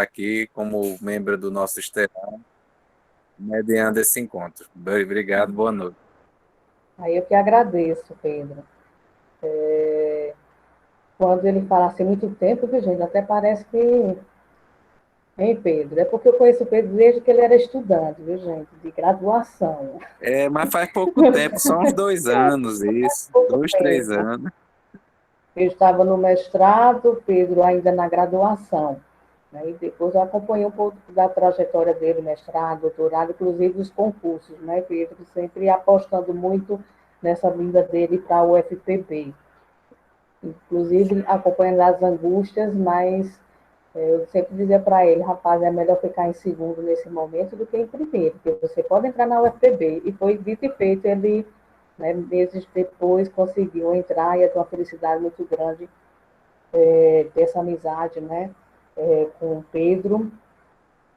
aqui como membro do nosso externo, mediando esse encontro. Obrigado, boa noite. Aí eu que agradeço, Pedro. Quando ele fala assim muito tempo, viu, gente? Até parece que. Hein, Pedro? É porque eu conheço o Pedro desde que ele era estudante, viu, gente? De graduação. Mas faz pouco tempo, só uns 2 anos, isso. Pouco 2, 3 tempo. anos. Eu estava no mestrado, Pedro ainda na graduação. Né? E depois eu acompanhei um pouco da trajetória dele, mestrado, doutorado, inclusive os concursos, né, Pedro? Sempre apostando muito nessa vinda dele para o UFPB. Inclusive acompanhando as angústias, mas eu sempre dizia para ele, rapaz, é melhor ficar em segundo nesse momento do que em primeiro, porque você pode entrar na UFPB. E foi dito e feito, ele, né, meses depois, conseguiu entrar e é de uma felicidade muito grande ter essa amizade, né, com o Pedro,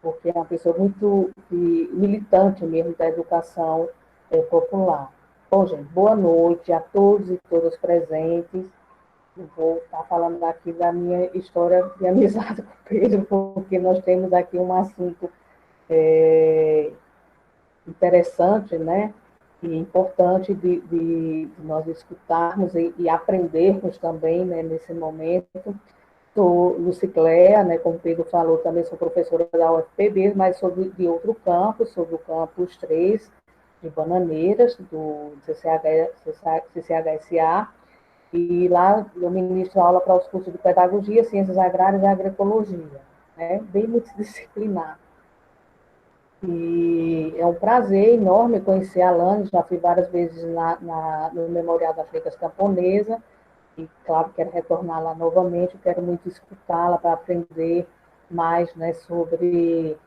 porque é uma pessoa muito militante mesmo da educação popular. Bom, gente, boa noite a todos e todas presentes. Eu vou estar falando aqui da minha história de amizade com o Pedro, porque nós temos aqui um assunto é, interessante, né? E importante de nós escutarmos e aprendermos também, né, nesse momento. Sou Lucicléa, né, como o Pedro falou, também sou professora da UFPB, mas sou de outro campus, sou do campus 3 de Bananeiras, do CCHSA, e lá eu ministro aula para os cursos de pedagogia, ciências agrárias e agroecologia, né? Bem multidisciplinar. E é um prazer enorme conhecer a Alane, já fui várias vezes no Memorial das Letras Camponesa, e claro, quero retornar lá novamente, quero muito escutá-la para aprender mais, né, sobre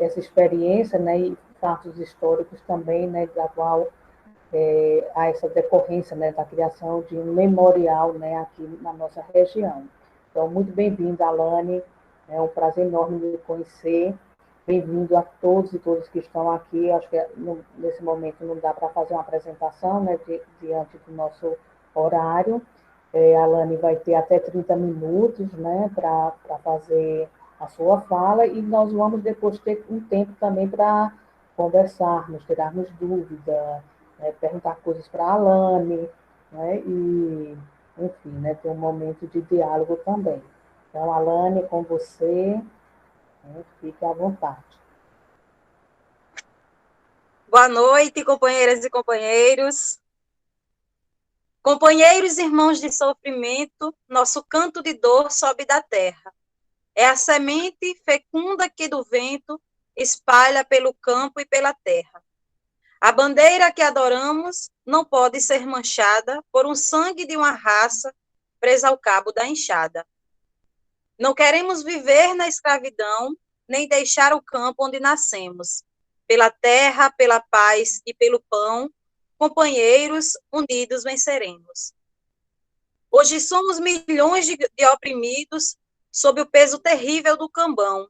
essa experiência, né, e fatos históricos também, né, da qual a essa decorrência, né, da criação de um memorial, né, aqui na nossa região. Então, muito bem-vinda, Alane, é um prazer enorme me conhecer. Bem-vindo a todos e todas que estão aqui. Acho que nesse momento não dá para fazer uma apresentação, né, diante do nosso horário. A Alane vai ter até 30 minutos, né, para fazer a sua fala, e nós vamos depois ter um tempo também para conversarmos, tirarmos dúvidas, né, perguntar coisas para a Alane, né, e, enfim, né, ter um momento de diálogo também. Então, Alane, com você, né, fique à vontade. Boa noite, companheiras e companheiros. Companheiros e irmãos de sofrimento, nosso canto de dor sobe da terra. É a semente fecunda que do vento espalha pelo campo e pela terra. A bandeira que adoramos não pode ser manchada por um sangue de uma raça presa ao cabo da enxada. Não queremos viver na escravidão, nem deixar o campo onde nascemos. Pela terra, pela paz e pelo pão, companheiros, unidos venceremos. Hoje somos milhões de oprimidos sob o peso terrível do cambão.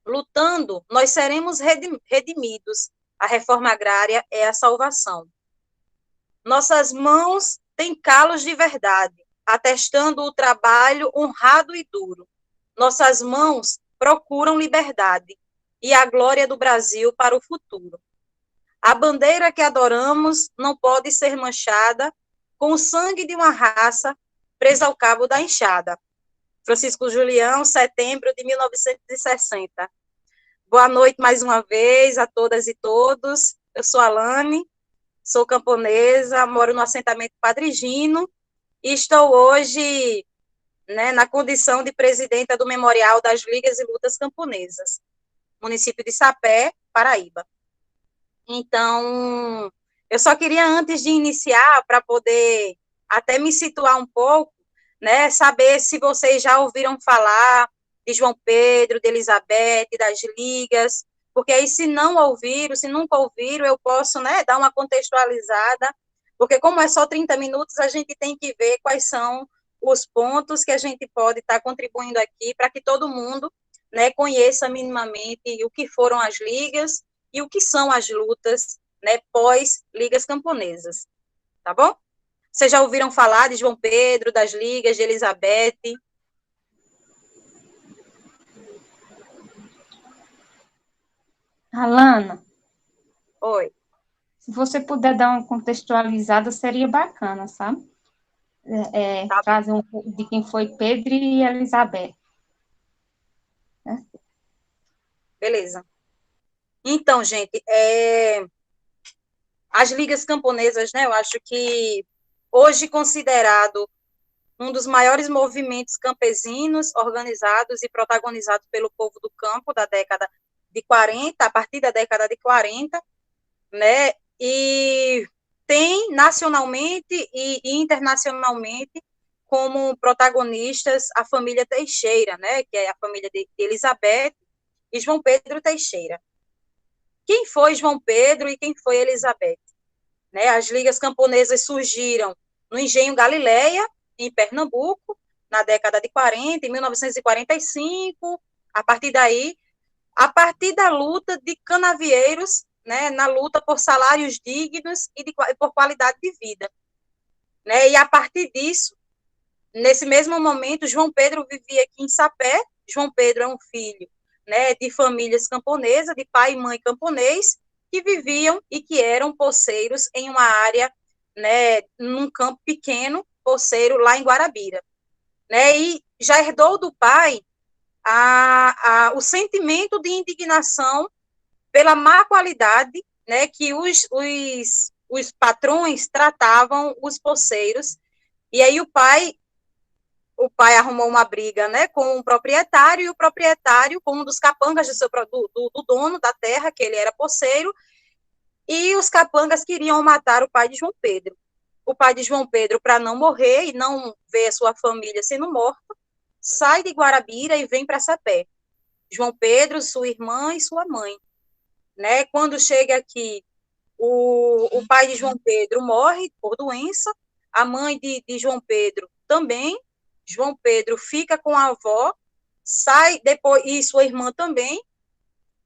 Lutando, nós seremos redimidos. A reforma agrária é a salvação. Nossas mãos têm calos de verdade, atestando o trabalho honrado e duro. Nossas mãos procuram liberdade e a glória do Brasil para o futuro. A bandeira que adoramos não pode ser manchada com o sangue de uma raça presa ao cabo da enxada. Francisco Julião, setembro de 1960. Boa noite mais uma vez a todas e todos. Eu sou Alane, sou camponesa, moro no assentamento Padre Gino e estou hoje, né, na condição de presidenta do Memorial das Ligas e Lutas Camponesas, município de Sapé, Paraíba. Então, eu só queria, antes de iniciar, para poder até me situar um pouco, né, saber se vocês já ouviram falar de João Pedro, de Elizabeth, das ligas, porque aí, se não ouviram, se nunca ouviram, eu posso, né, dar uma contextualizada, porque como é só 30 minutos, a gente tem que ver quais são os pontos que a gente pode estar contribuindo aqui para que todo mundo, né, conheça minimamente o que foram as ligas e o que são as lutas, né, pós-ligas camponesas, tá bom? Vocês já ouviram falar de João Pedro, das ligas, de Elizabeth? Alana, Oi. se você puder dar uma contextualizada, seria bacana, sabe? Tá, Trazer um pouco de quem foi Pedro e Elizabeth. Né? beleza. Então, gente, as ligas camponesas, né, eu acho que hoje considerado um dos maiores movimentos campesinos organizados e protagonizados pelo povo do campo da década de 40, a partir da década de 40, né, e tem nacionalmente e internacionalmente como protagonistas a família Teixeira, né, que é a família de Elizabeth e João Pedro Teixeira. Quem foi João Pedro e quem foi Elizabeth? Né, as ligas camponesas surgiram no Engenho Galileia, em Pernambuco, na década de 40, em 1945, a partir daí, a partir da luta de canavieiros, né, na luta por salários dignos e por qualidade de vida. Né, e a partir disso, nesse mesmo momento, João Pedro vivia aqui em Sapé. João Pedro é um filho, né, de famílias camponesas, de pai e mãe camponês, que viviam e que eram poceiros em uma área, né, num campo pequeno, poceiro lá em Guarabira. Né, e já herdou do pai o sentimento de indignação pela má qualidade, né, que os patrões tratavam os poceiros. E aí o pai arrumou uma briga, né, com o proprietário, e o proprietário, com um dos capangas do dono da terra, que ele era poceiro, e os capangas queriam matar o pai de João Pedro. O pai de João Pedro, para não morrer e não ver a sua família sendo morta, sai de Guarabira e vem para Sapé. João Pedro, sua irmã e sua mãe. Né? Quando chega aqui, o pai de João Pedro morre por doença, a mãe de João Pedro também. João Pedro fica com a avó, sai depois, e sua irmã também,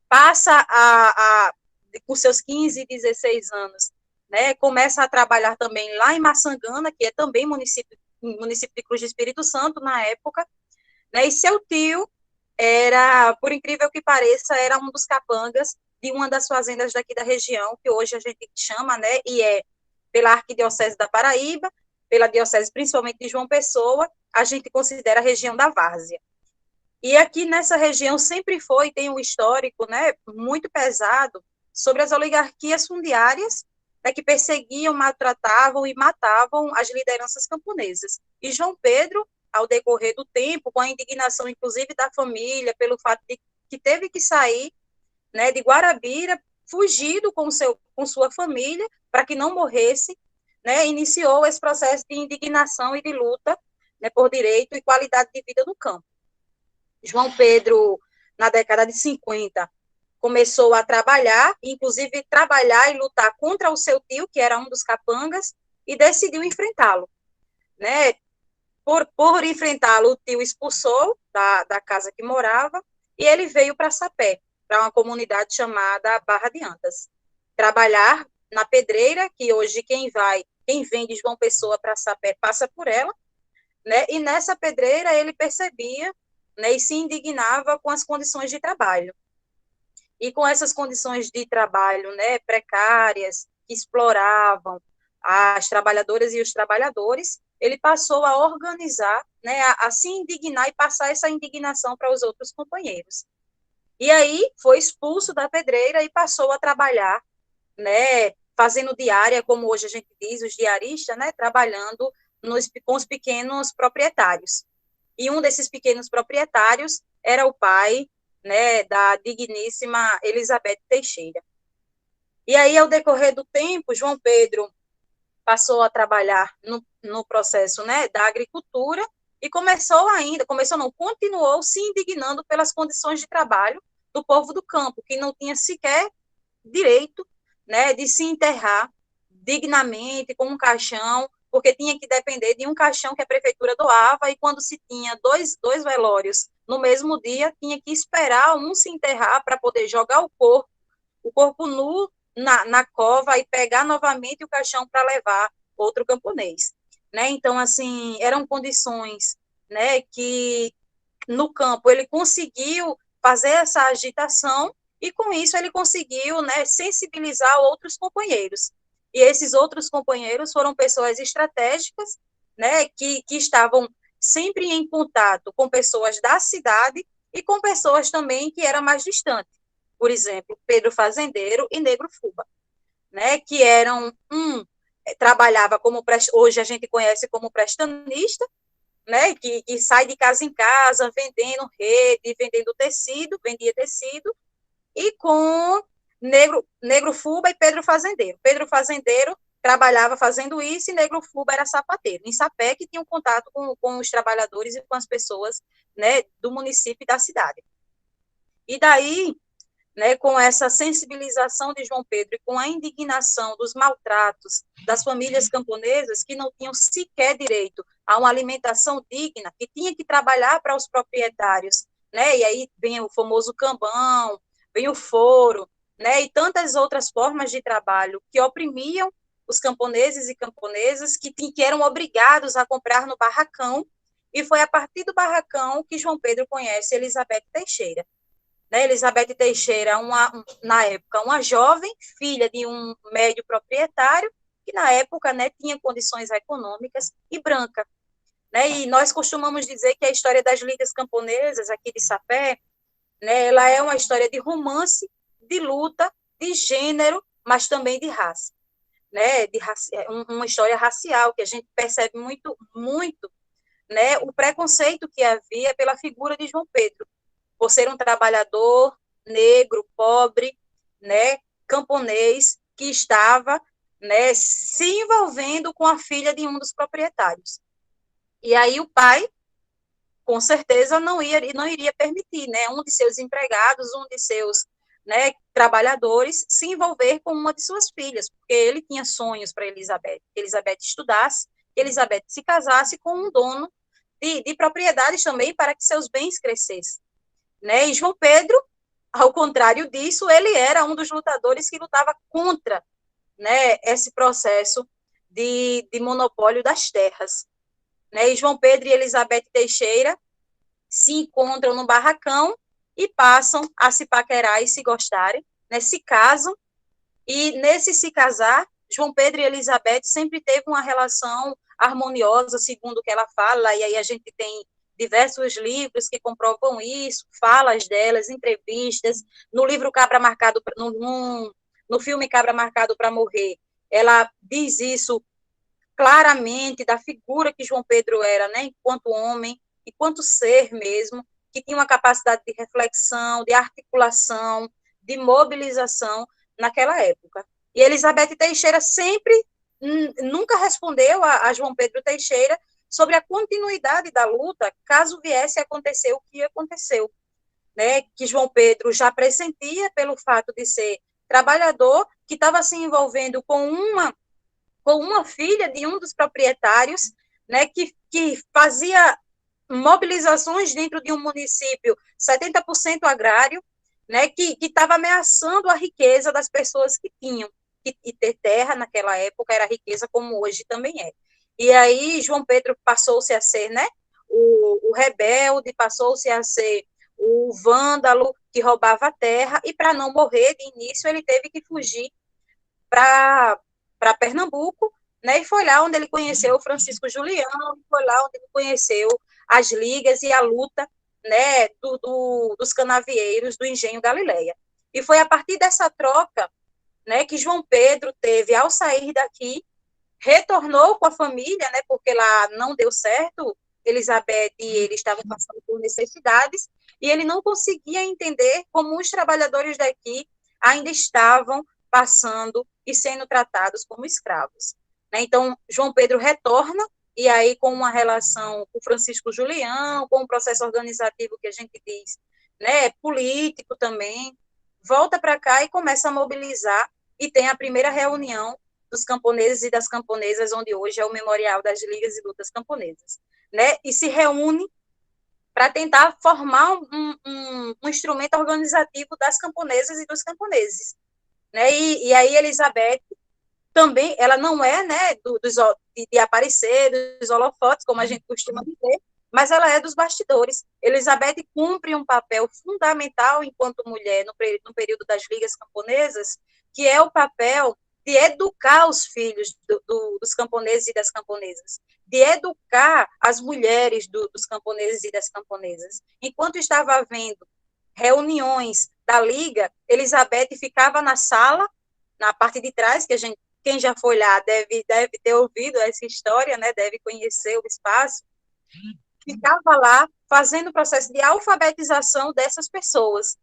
passa com seus 15, 16 anos, né, começa a trabalhar também lá em Maçangana, que é também município de Cruz do Espírito Santo na época, né, e seu tio era, por incrível que pareça, era um dos capangas de uma das fazendas daqui da região, que hoje a gente chama, né, e é pela Arquidiocese da Paraíba, pela diocese principalmente de João Pessoa, a gente considera a região da Várzea. E aqui nessa região sempre foi, tem um histórico, né, muito pesado sobre as oligarquias fundiárias, né, que perseguiam, maltratavam e matavam as lideranças camponesas. E João Pedro, ao decorrer do tempo, com a indignação, inclusive, da família, pelo fato de que teve que sair, né, de Guarabira, fugido com sua família, para que não morresse, né, iniciou esse processo de indignação e de luta, né, por direito e qualidade de vida no campo. João Pedro, na década de 50, começou a trabalhar, inclusive trabalhar e lutar contra o seu tio, que era um dos capangas, e decidiu enfrentá-lo. Né? Por enfrentá-lo, o tio expulsou da casa que morava, e ele veio para Sapé, para uma comunidade chamada Barra de Antas. Trabalhar na pedreira, que hoje quem vem de João Pessoa para Sapé passa por ela, né? E nessa pedreira ele percebia, né, e se indignava com as condições de trabalho. E com essas condições de trabalho, né, precárias, que exploravam as trabalhadoras e os trabalhadores, ele passou a organizar, né, a se indignar e passar essa indignação para os outros companheiros. E aí foi expulso da pedreira e passou a trabalhar, né, fazendo diária, como hoje a gente diz, os diaristas, né, trabalhando com os pequenos proprietários. E um desses pequenos proprietários era o pai, né, da digníssima Elizabeth Teixeira. E aí, ao decorrer do tempo, João Pedro passou a trabalhar no processo, né, da agricultura e continuou se indignando pelas condições de trabalho do povo do campo, que não tinha sequer direito, né, de se enterrar dignamente com um caixão, porque tinha que depender de um caixão que a prefeitura doava, e quando se tinha dois velórios no mesmo dia, tinha que esperar um se enterrar para poder jogar o corpo nu na cova e pegar novamente o caixão para levar outro camponês. Né? Então, assim, eram condições, né, que no campo ele conseguiu fazer essa agitação e com isso ele conseguiu, né, sensibilizar outros companheiros. E esses outros companheiros foram pessoas estratégicas, né, que estavam sempre em contato com pessoas da cidade e com pessoas também que eram mais distantes. Por exemplo, Pedro Fazendeiro e Negro Fuba, né, que eram trabalhava como hoje a gente conhece como prestanista, né, que sai de casa em casa vendendo rede, vendendo tecido, vendia tecido, e com Negro Fuba e Pedro Fazendeiro. Pedro Fazendeiro trabalhava fazendo isso e Negro Fuba era sapateiro. Em Sapé, que tinha um contato com os trabalhadores e com as pessoas, né, do município e da cidade. E daí, né, com essa sensibilização de João Pedro e com a indignação dos maltratos das famílias camponesas que não tinham sequer direito a uma alimentação digna, que tinha que trabalhar para os proprietários, né, e aí vem o famoso cambão, vem o foro, né, e tantas outras formas de trabalho que oprimiam os camponeses e camponesas que eram obrigados a comprar no barracão, e foi a partir do barracão que João Pedro conhece Elizabeth Teixeira. Né, Elizabeth Teixeira, na época, uma jovem, filha de um médio proprietário, que na época, né, tinha condições econômicas, e branca. Né, e nós costumamos dizer que a história das ligas camponesas aqui de Sapé, né, ela é uma história de romance, de luta, de gênero, mas também de raça. Né, uma história racial, que a gente percebe muito, muito, né, o preconceito que havia pela figura de João Pedro, por ser um trabalhador negro, pobre, né, camponês, que estava, né, se envolvendo com a filha de um dos proprietários. E aí o pai, com certeza, não iria permitir, né, um de seus empregados, um de seus, né, trabalhadores, se envolver com uma de suas filhas, porque ele tinha sonhos para Elizabeth, que Elizabeth estudasse, que Elizabeth se casasse com um dono de propriedades também, para que seus bens crescessem. Né? E João Pedro, ao contrário disso, ele era um dos lutadores que lutava contra, né, esse processo de monopólio das terras. Né? E João Pedro e Elizabeth Teixeira se encontram no barracão e passam a se paquerar e se gostarem, né, se casam, e nesse se casar, João Pedro e Elizabeth sempre teve uma relação harmoniosa, segundo o que ela fala, e aí a gente tem diversos livros que comprovam isso, falas delas, entrevistas. No livro Cabra Marcado, no filme Cabra Marcado para Morrer, ela diz isso claramente, da figura que João Pedro era, né, enquanto homem, enquanto ser mesmo, que tinha uma capacidade de reflexão, de articulação, de mobilização naquela época. E Elizabeth Teixeira sempre, nunca respondeu a João Pedro Teixeira sobre a continuidade da luta, caso viesse a acontecer o que aconteceu, né, que João Pedro já pressentia pelo fato de ser trabalhador, que estava se envolvendo com uma filha de um dos proprietários, né, que fazia mobilizações dentro de um município 70% agrário, né, que estava ameaçando a riqueza das pessoas que tinham, e ter terra naquela época era riqueza como hoje também é. E aí João Pedro passou-se a ser, né, o rebelde, passou-se a ser o vândalo que roubava a terra, e para não morrer de início ele teve que fugir para Pernambuco, né, e foi lá onde ele conheceu o Francisco Julião, foi lá onde ele conheceu as ligas e a luta, né, dos canavieiros do Engenho Galileia. E foi a partir dessa troca, né, que João Pedro teve, ao sair daqui, retornou com a família, né, porque lá não deu certo, Elizabeth e ele estavam passando por necessidades, e ele não conseguia entender como os trabalhadores daqui ainda estavam passando e sendo tratados como escravos. Né? Então, João Pedro retorna, e aí com uma relação com Francisco Julião, com um processo organizativo que a gente diz, né, político também, volta para cá e começa a mobilizar, e tem a primeira reunião dos camponeses e das camponesas, onde hoje é o Memorial das Ligas e Lutas Camponesas, né, e se reúne para tentar formar um instrumento organizativo das camponesas e dos camponeses. Né, e aí Elizabeth também, ela não é, né, de aparecer, dos holofotes, como a gente costuma dizer, mas ela é dos bastidores. Elizabeth cumpre um papel fundamental enquanto mulher no período das ligas camponesas, que é o papel de educar os filhos dos camponeses e das camponesas, de educar as mulheres dos camponeses e das camponesas. Enquanto estava havendo reuniões da Liga, Elizabeth ficava na sala, na parte de trás, que quem já foi lá deve ter ouvido essa história, né, deve conhecer o espaço, ficava lá fazendo o processo de alfabetização dessas pessoas.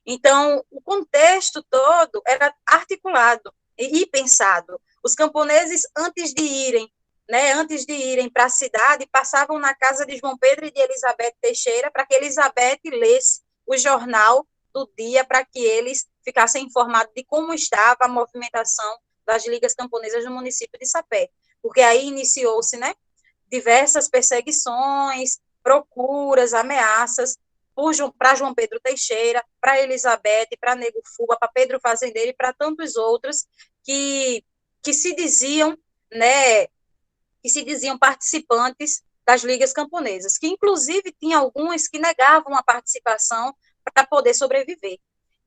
Então, o contexto todo era articulado e pensado. Os camponeses, antes de irem para a cidade, passavam na casa de João Pedro e de Elizabeth Teixeira para que Elizabeth lesse o jornal do dia, para que eles ficassem informados de como estava a movimentação das ligas camponesas no município de Sapé. Porque aí iniciou-se, né, diversas perseguições, procuras, ameaças para João Pedro Teixeira, para Elizabeth, para Nego Fuba, para Pedro Fazendeiro e para tantos outros que se diziam, né, que se diziam participantes das ligas camponesas, que inclusive tinha alguns que negavam a participação para poder sobreviver.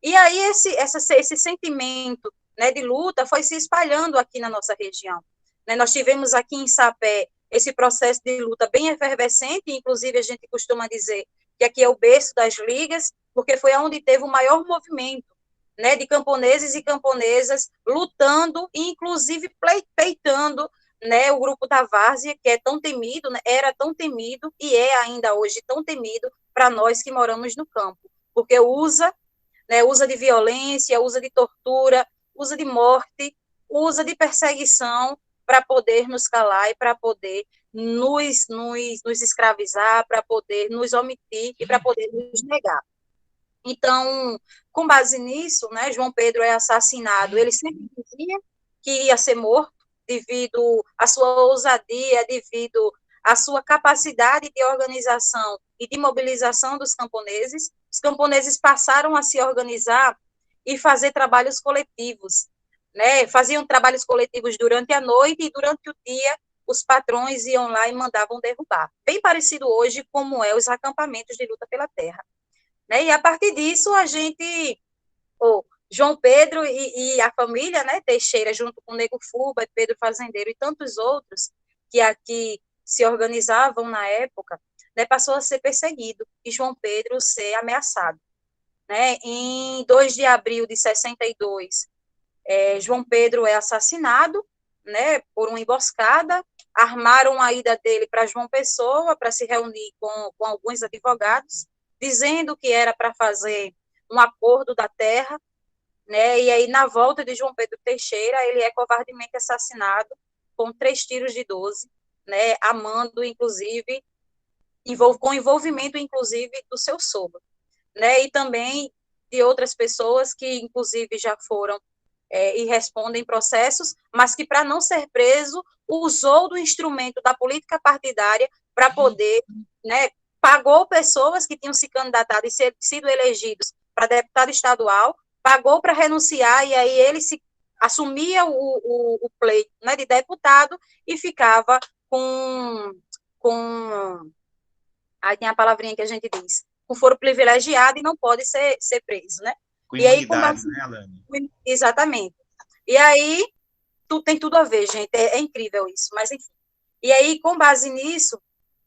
E aí esse sentimento, né, de luta foi se espalhando aqui na nossa região. Né, nós tivemos aqui em Sapé esse processo de luta bem efervescente, inclusive a gente costuma dizer que aqui é o berço das ligas, porque foi onde teve o maior movimento, né, de camponeses e camponesas lutando e inclusive pleiteando, né, o grupo da Várzea, que é tão temido, né, era tão temido e é ainda hoje tão temido para nós que moramos no campo, porque usa de violência, usa de tortura, usa de morte, usa de perseguição para poder nos calar e para poder nos escravizar, para poder nos omitir e para poder nos negar. Então, com base nisso, né, João Pedro é assassinado. Ele sempre dizia que ia ser morto devido à sua ousadia, devido à sua capacidade de organização e de mobilização dos camponeses. Os camponeses passaram a se organizar e fazer trabalhos coletivos, né? Faziam trabalhos coletivos durante a noite e durante o dia os patrões iam lá e mandavam derrubar. Bem parecido hoje como é os acampamentos de luta pela terra. Né? E a partir disso, João Pedro e a família, né, Teixeira, junto com Nego Fuba, Pedro Fazendeiro e tantos outros que aqui se organizavam na época, né, passou a ser perseguido e João Pedro ser ameaçado. Né? Em 2 de abril de 62, João Pedro é assassinado, né, por uma emboscada, armaram a ida dele para João Pessoa, para se reunir com alguns advogados, dizendo que era para fazer um acordo da terra, né, e aí na volta de João Pedro Teixeira, ele é covardemente assassinado com 3 tiros de 12, né, amando, inclusive, com envolvimento, inclusive, do seu sogro, né, e também de outras pessoas que, inclusive, já foram e respondem processos, mas que, para não ser preso, usou do instrumento da política partidária para poder, né, pagou pessoas que tinham se candidatado e sido elegidos para deputado estadual, pagou para renunciar, e aí ele assumia o pleito, né, de deputado e ficava aí tem a palavrinha que a gente diz, com foro privilegiado e não pode ser preso, né? Com e aí, imunidade, né, Alane? Exatamente. E aí, tem tudo a ver, gente, é incrível isso, mas enfim. E aí, com base nisso,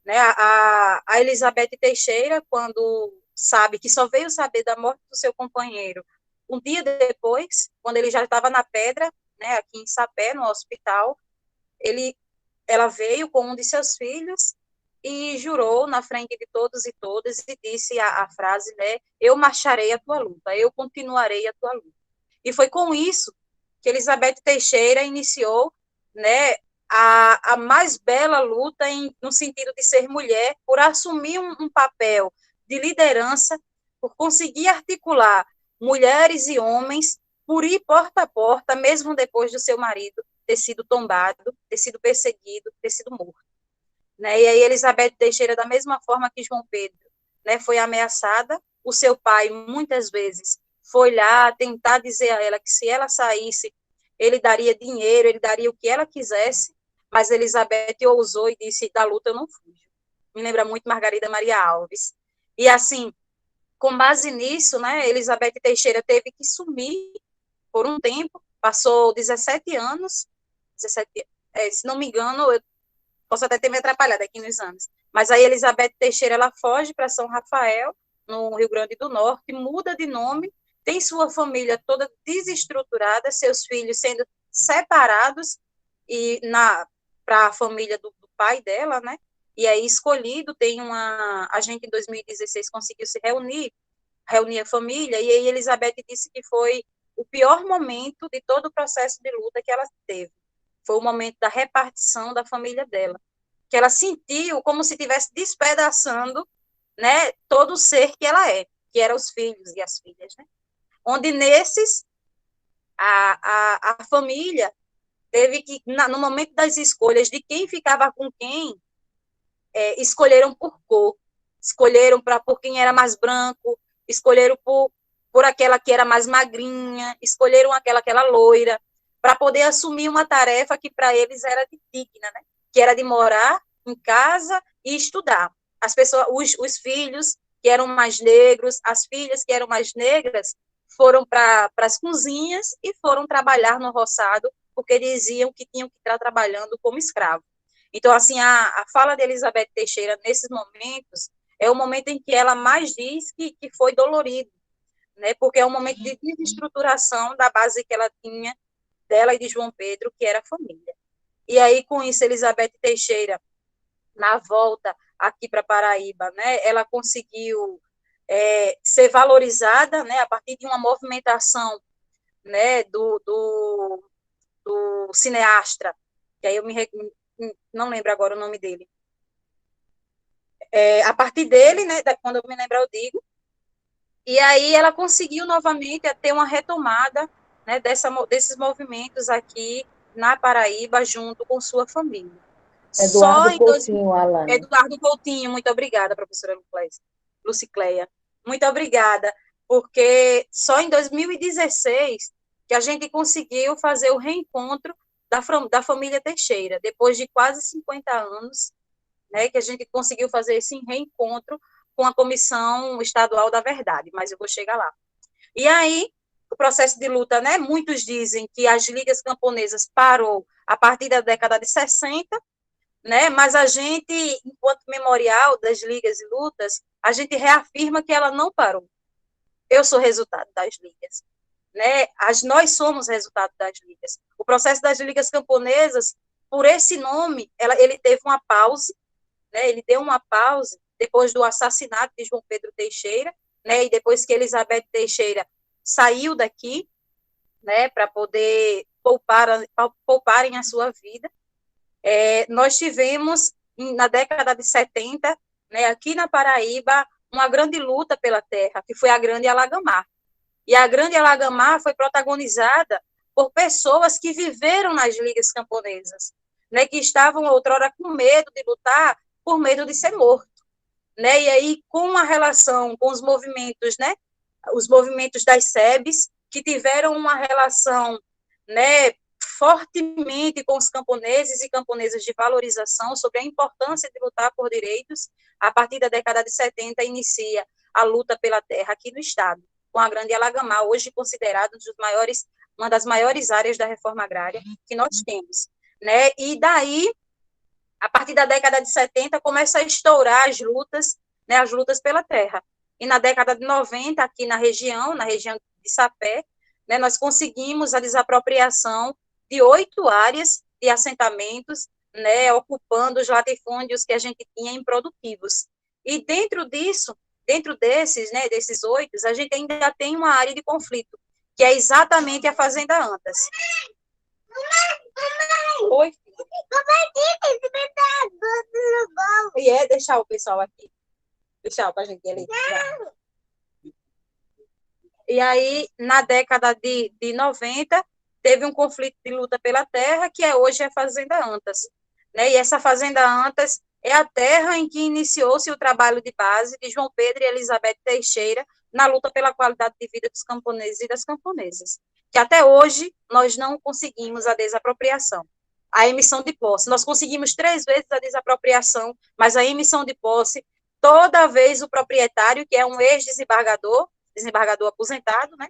né, a Elizabeth Teixeira, quando sabe que só veio saber da morte do seu companheiro um dia depois, quando ele já estava na pedra, né, aqui em Sapé, no hospital, ela veio com um de seus filhos e jurou na frente de todos e todas e disse a frase, né, eu marcharei a tua luta, eu continuarei a tua luta. E foi com isso que Elizabeth Teixeira iniciou, né, a mais bela luta no sentido de ser mulher, por assumir um papel de liderança, por conseguir articular mulheres e homens, por ir porta a porta, mesmo depois do seu marido ter sido tombado, ter sido perseguido, ter sido morto. Né? E aí Elizabeth Teixeira, da mesma forma que João Pedro, né, foi ameaçada, o seu pai, muitas vezes, foi lá tentar dizer a ela que se ela saísse, ele daria dinheiro, ele daria o que ela quisesse, mas Elizabeth ousou e disse, da luta eu não fujo. me lembra muito Margarida Maria Alves. E, assim, com base nisso, né, Elizabeth Teixeira teve que sumir por um tempo, passou 17 anos, 17, se não me engano, eu posso até ter me atrapalhado aqui nos anos, mas aí Elizabeth Teixeira, ela foge para São Rafael, no Rio Grande do Norte, muda de nome, tem sua família toda desestruturada, seus filhos sendo separados e para a família do pai dela, né? E aí escolhido, a gente em 2016 conseguiu se reunir a família, e aí Elizabeth disse que foi o pior momento de todo o processo de luta que ela teve. Foi o momento da repartição da família dela, que ela sentiu como se estivesse despedaçando, né, todo o ser que ela é, que eram os filhos e as filhas, né? Onde nesses, a família teve que, no momento das escolhas de quem ficava com quem, escolheram por cor, escolheram por quem era mais branco, escolheram por aquela que era mais magrinha, escolheram aquela que era loira, para poder assumir uma tarefa que para eles era digna, né? Que era de morar em casa e estudar. As pessoas, os filhos que eram mais negros, as filhas que eram mais negras, foram para as cozinhas e foram trabalhar no roçado, porque diziam que tinham que estar trabalhando como escravo. Então, assim, a fala de Elizabeth Teixeira nesses momentos é o momento em que ela mais diz que foi dolorido, né? Porque é um momento de desestruturação da base que ela tinha dela e de João Pedro, que era a família. E aí, com isso, Elizabeth Teixeira, na volta aqui para Paraíba, né, ela conseguiu ser valorizada, né, a partir de uma movimentação, né, do cineasta, que aí eu não lembro agora o nome dele. A partir dele, né, quando eu me lembrar eu digo, e aí ela conseguiu novamente ter uma retomada, né, desses movimentos aqui na Paraíba, junto com sua família. Eduardo Coutinho, Alane. Eduardo Coutinho, muito obrigada, professora Lucicleia. Muito obrigada, porque só em 2016 que a gente conseguiu fazer o reencontro da família Teixeira, depois de quase 50 anos, né, que a gente conseguiu fazer esse reencontro com a Comissão Estadual da Verdade, mas eu vou chegar lá. E aí, o processo de luta, né, muitos dizem que as ligas camponesas parou a partir da década de 60, né, mas a gente, enquanto memorial das ligas e lutas, a gente reafirma que ela não parou. Eu sou resultado das ligas, né, nós somos resultado das ligas. O processo das ligas camponesas, por esse nome, ele teve uma pausa, né, ele deu uma pausa depois do assassinato de João Pedro Teixeira, né, e depois que Elizabeth Teixeira saiu daqui, né, para poder pouparem a sua vida. Nós tivemos, na década de 70, né, aqui na Paraíba, uma grande luta pela terra, que foi a Grande Alagamar. E a Grande Alagamar foi protagonizada por pessoas que viveram nas ligas camponesas, né, que estavam outrora com medo de lutar, por medo de ser morto. Né? E aí, com a relação com os movimentos, né, os movimentos das SEBs, que tiveram uma relação, né, fortemente com os camponeses e camponesas de valorização sobre a importância de lutar por direitos, a partir da década de 70 inicia a luta pela terra aqui no estado, com a Grande Alagamar, hoje considerada uma das maiores áreas da reforma agrária que nós temos. Né? E daí, a partir da década de 70, começa a estourar as lutas pela terra. E na década de 90, aqui na região de Sapé, né, nós conseguimos a desapropriação de 8 áreas de assentamentos, né, ocupando os latifúndios que a gente tinha improdutivos. E dentro desses, né, desses 8, a gente ainda tem uma área de conflito, que é exatamente a Fazenda Antas. Oi, e deixar o pessoal aqui. Deixar para a gente ali. E aí, na década de 90, teve um conflito de luta pela terra, que hoje é a Fazenda Antas. Né? E essa Fazenda Antas é a terra em que iniciou-se o trabalho de base de João Pedro e Elizabeth Teixeira na luta pela qualidade de vida dos camponeses e das camponesas. Que até hoje nós não conseguimos a desapropriação. a emissão de posse. Nós conseguimos 3 vezes a desapropriação, mas a emissão de posse, toda vez o proprietário, que é um ex-desembargador, desembargador aposentado, né,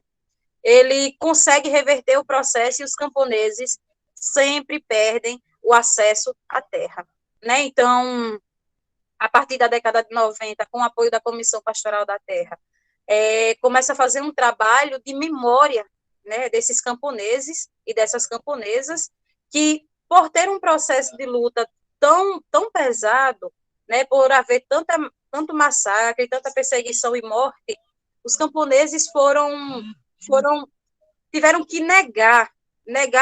ele consegue reverter o processo e os camponeses sempre perdem o acesso à terra, né? Então, a partir da década de 90, com o apoio da Comissão Pastoral da Terra, começa a fazer um trabalho de memória, né, desses camponeses e dessas camponesas, que, por ter um processo de luta tão pesado, né, por haver tanto massacre, tanta perseguição e morte, os camponeses tiveram que negar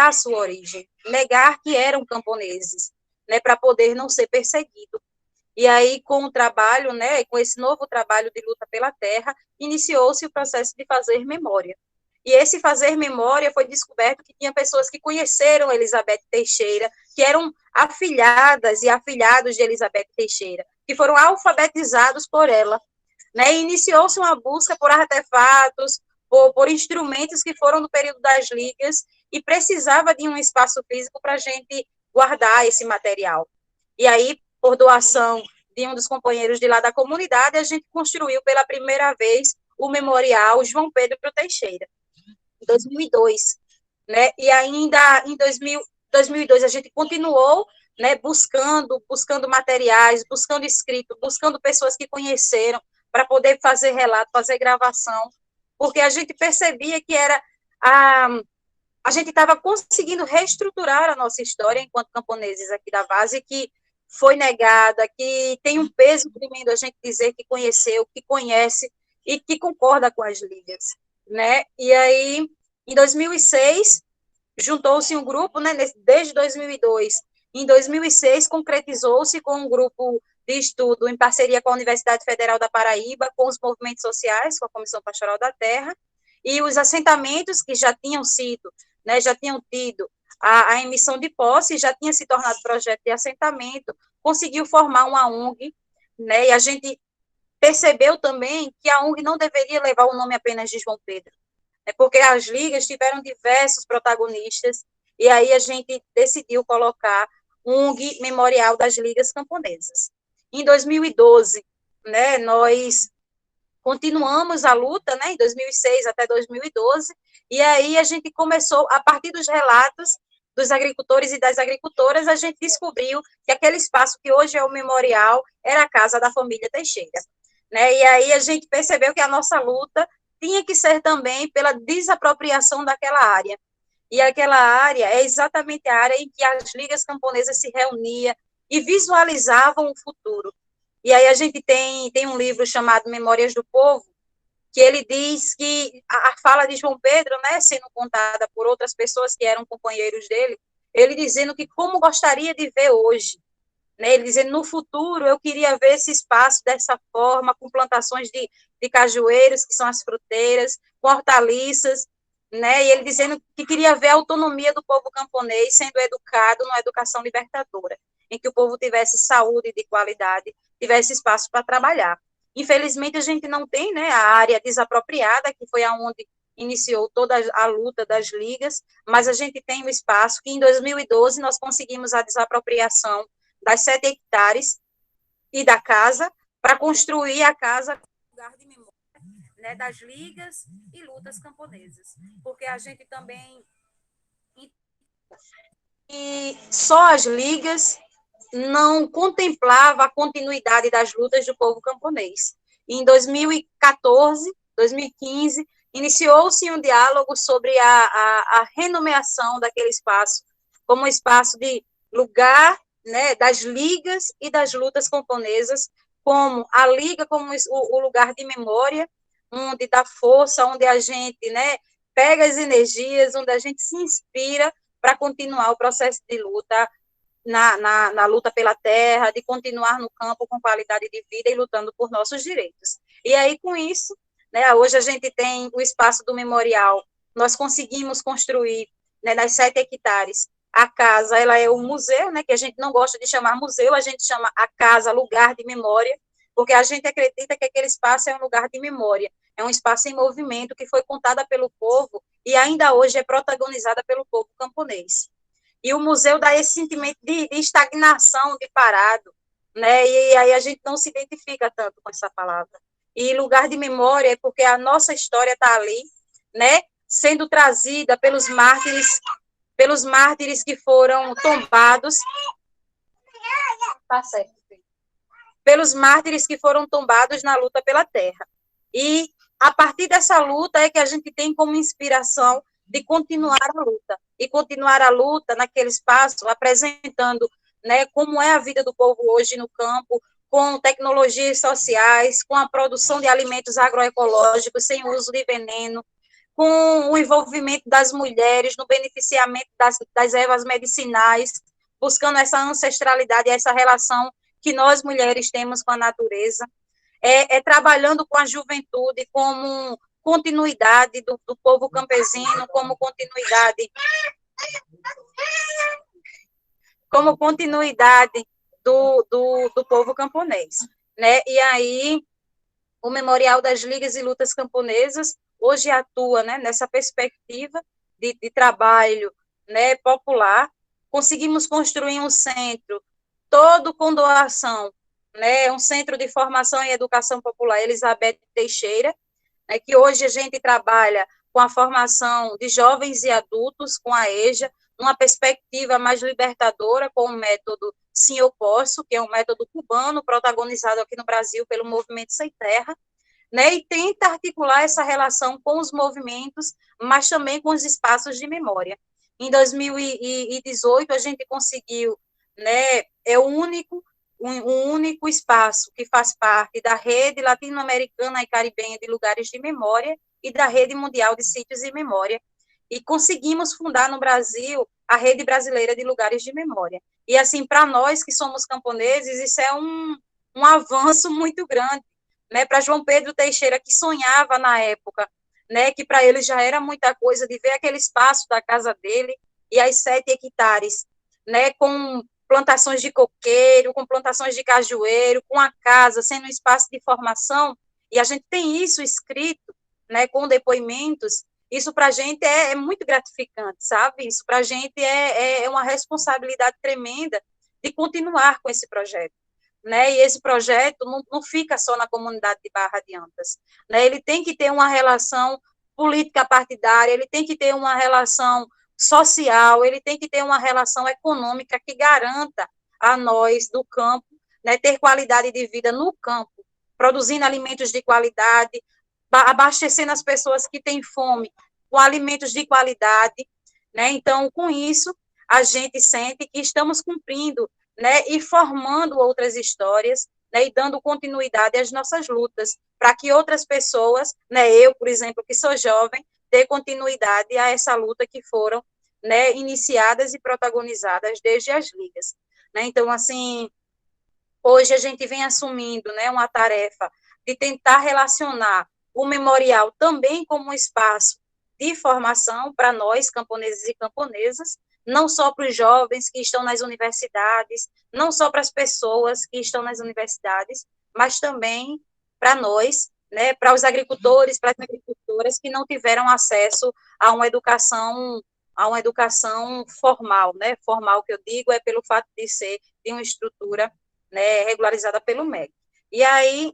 a sua origem, negar que eram camponeses, né, para poder não ser perseguido. E aí, com o trabalho, né, com esse novo trabalho de luta pela terra, iniciou-se o processo de fazer memória. E esse fazer memória foi descoberto que tinha pessoas que conheceram Elizabeth Teixeira, que eram afilhadas e afilhados de Elizabeth Teixeira, que foram alfabetizados por ela, né? E iniciou-se uma busca por artefatos, por instrumentos que foram do período das ligas, e precisava de um espaço físico para a gente guardar esse material. E aí, por doação de um dos companheiros de lá da comunidade, a gente construiu pela primeira vez o Memorial João Pedro Teixeira, em 2002, né? E ainda em 2002 a gente continuou, né, buscando materiais, buscando escrito, buscando pessoas que conheceram, para poder fazer relato, fazer gravação, porque a gente percebia que a gente estava conseguindo reestruturar a nossa história enquanto camponeses aqui da base, que foi negada, que tem um peso tremendo a gente dizer que conheceu, que conhece e que concorda com as ligas, né? E aí, em 2006, juntou-se um grupo, né, desde 2002. Em 2006, concretizou-se com um grupo de estudo em parceria com a Universidade Federal da Paraíba, com os movimentos sociais, com a Comissão Pastoral da Terra, e os assentamentos que já tinham sido, né, já tinham tido a emissão de posse, já tinha se tornado projeto de assentamento, conseguiu formar uma ONG, né, e a gente percebeu também que a ONG não deveria levar o nome apenas de João Pedro, porque as ligas tiveram diversos protagonistas, e aí a gente decidiu colocar ONG Memorial das Ligas Camponesas. Em 2012, né, nós continuamos a luta, né, em 2006 até 2012, e aí a gente começou, a partir dos relatos dos agricultores e das agricultoras, a gente descobriu que aquele espaço que hoje é o memorial era a casa da família Teixeira, né, e aí a gente percebeu que a nossa luta tinha que ser também pela desapropriação daquela área, e aquela área é exatamente a área em que as ligas camponesas se reuniam e visualizavam o futuro. E aí a gente tem um livro chamado Memórias do Povo, que ele diz que a fala de João Pedro, né, sendo contada por outras pessoas que eram companheiros dele, ele dizendo que como gostaria de ver hoje, né, ele dizendo, no futuro eu queria ver esse espaço dessa forma, com plantações de cajueiros, que são as fruteiras, com hortaliças, né, e ele dizendo que queria ver a autonomia do povo camponês sendo educado numa educação libertadora, em que o povo tivesse saúde de qualidade, tivesse espaço para trabalhar. Infelizmente, a gente não tem, né, a área desapropriada, que foi aonde iniciou toda a luta das ligas, mas a gente tem um espaço que, em 2012, nós conseguimos a desapropriação das 7 hectares e da casa, para construir a casa como lugar de memória, né, das ligas e lutas camponesas, porque a gente também, e só as ligas não contemplava a continuidade das lutas do povo camponês. Em 2014, 2015, iniciou-se um diálogo sobre a renomeação daquele espaço como um espaço de lugar, né, das ligas e das lutas camponesas, como a liga como o lugar de memória, onde dá força, onde a gente, né, pega as energias, onde a gente se inspira para continuar o processo de luta na luta pela terra, de continuar no campo com qualidade de vida e lutando por nossos direitos. E aí, com isso, né, hoje a gente tem o espaço do memorial, nós conseguimos construir, né, nas 7 hectares, a casa, ela é o museu, né, que a gente não gosta de chamar museu, a gente chama a casa lugar de memória, porque a gente acredita que aquele espaço é um lugar de memória, é um espaço em movimento que foi contada pelo povo e ainda hoje é protagonizada pelo povo camponês. E o museu dá esse sentimento de estagnação, de parado, né? E aí a gente não se identifica tanto com essa palavra. E lugar de memória é porque a nossa história está ali, né? Sendo trazida pelos mártires que foram tombados. Tá certo. Pelos mártires que foram tombados na luta pela terra. E a partir dessa luta é que a gente tem como inspiração de continuar a luta. E continuar a luta naquele espaço, apresentando, né, como é a vida do povo hoje no campo, com tecnologias sociais, com a produção de alimentos agroecológicos, sem uso de veneno, com o envolvimento das mulheres no beneficiamento das ervas medicinais, buscando essa ancestralidade, essa relação que nós mulheres temos com a natureza, trabalhando com a juventude como continuidade do povo campesino, como continuidade do povo camponês, né? E aí o Memorial das Ligas e Lutas Camponesas hoje atua, né, nessa perspectiva de trabalho, né, popular. Conseguimos construir um centro todo com doação, né, um centro de formação e educação popular Elizabeth Teixeira, né, que hoje a gente trabalha com a formação de jovens e adultos, com a EJA, numa perspectiva mais libertadora, com o método Sim Eu Posso, que é um método cubano, protagonizado aqui no Brasil pelo Movimento Sem Terra, né, e tenta articular essa relação com os movimentos, mas também com os espaços de memória. Em 2018, a gente conseguiu, né, um único espaço que faz parte da Rede Latino-Americana e Caribenha de Lugares de Memória e da Rede Mundial de Sítios de Memória, e conseguimos fundar no Brasil a Rede Brasileira de Lugares de Memória. E, assim, para nós que somos camponeses, isso é um avanço muito grande, né, para João Pedro Teixeira, que sonhava na época, né, que para ele já era muita coisa, de ver aquele espaço da casa dele, e as 7 hectares, né, com plantações de coqueiro, com plantações de cajueiro, com a casa sendo um espaço de formação, e a gente tem isso escrito, né, com depoimentos. Isso para a gente é muito gratificante, sabe? Isso para a gente é uma responsabilidade tremenda de continuar com esse projeto, né? E esse projeto não fica só na comunidade de Barra de Antas, né? Ele tem que ter uma relação política partidária, ele tem que ter uma relação social, ele tem que ter uma relação econômica que garanta a nós do campo, né, ter qualidade de vida no campo, produzindo alimentos de qualidade, abastecendo as pessoas que têm fome com alimentos de qualidade, né? Então, com isso, a gente sente que estamos cumprindo, né, e formando outras histórias, né, e dando continuidade às nossas lutas, para que outras pessoas, né, eu, por exemplo, que sou jovem, dê continuidade a essa luta que foram, né, iniciadas e protagonizadas desde as ligas, né? Então, assim, hoje a gente vem assumindo, né, uma tarefa de tentar relacionar o memorial também como um espaço de formação para nós, camponeses e camponesas, não só para os jovens que estão nas universidades, não só para as pessoas que estão nas universidades, mas também para nós, né, para os agricultores, para as agricultoras que não tiveram acesso a uma educação formal, né? Formal que eu digo é pelo fato de ser de uma estrutura, né, regularizada pelo MEC. E aí,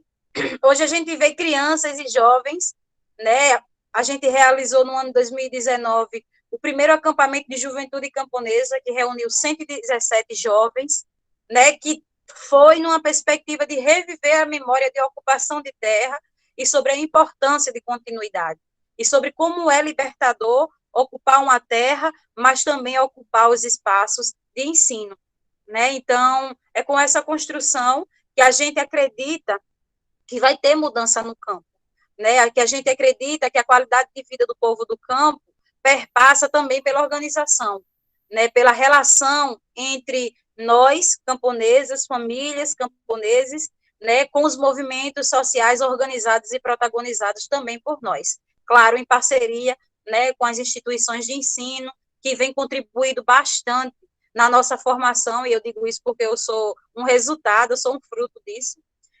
hoje a gente vê crianças e jovens, né? A gente realizou no ano de 2019 o primeiro acampamento de juventude camponesa, que reuniu 117 jovens, né, que foi numa perspectiva de reviver a memória de ocupação de terra e sobre a importância de continuidade, e sobre como é libertador ocupar uma terra, mas também ocupar os espaços de ensino, né? Então, é com essa construção que a gente acredita que vai ter mudança no campo, né? Que a gente acredita que a qualidade de vida do povo do campo perpassa também pela organização, né, pela relação entre nós, camponesas, famílias camponeses, né, com os movimentos sociais organizados e protagonizados também por nós. Claro, em parceria, né, com as instituições de ensino, que vem contribuindo bastante na nossa formação, e eu digo isso porque eu sou um resultado, eu sou um fruto disso,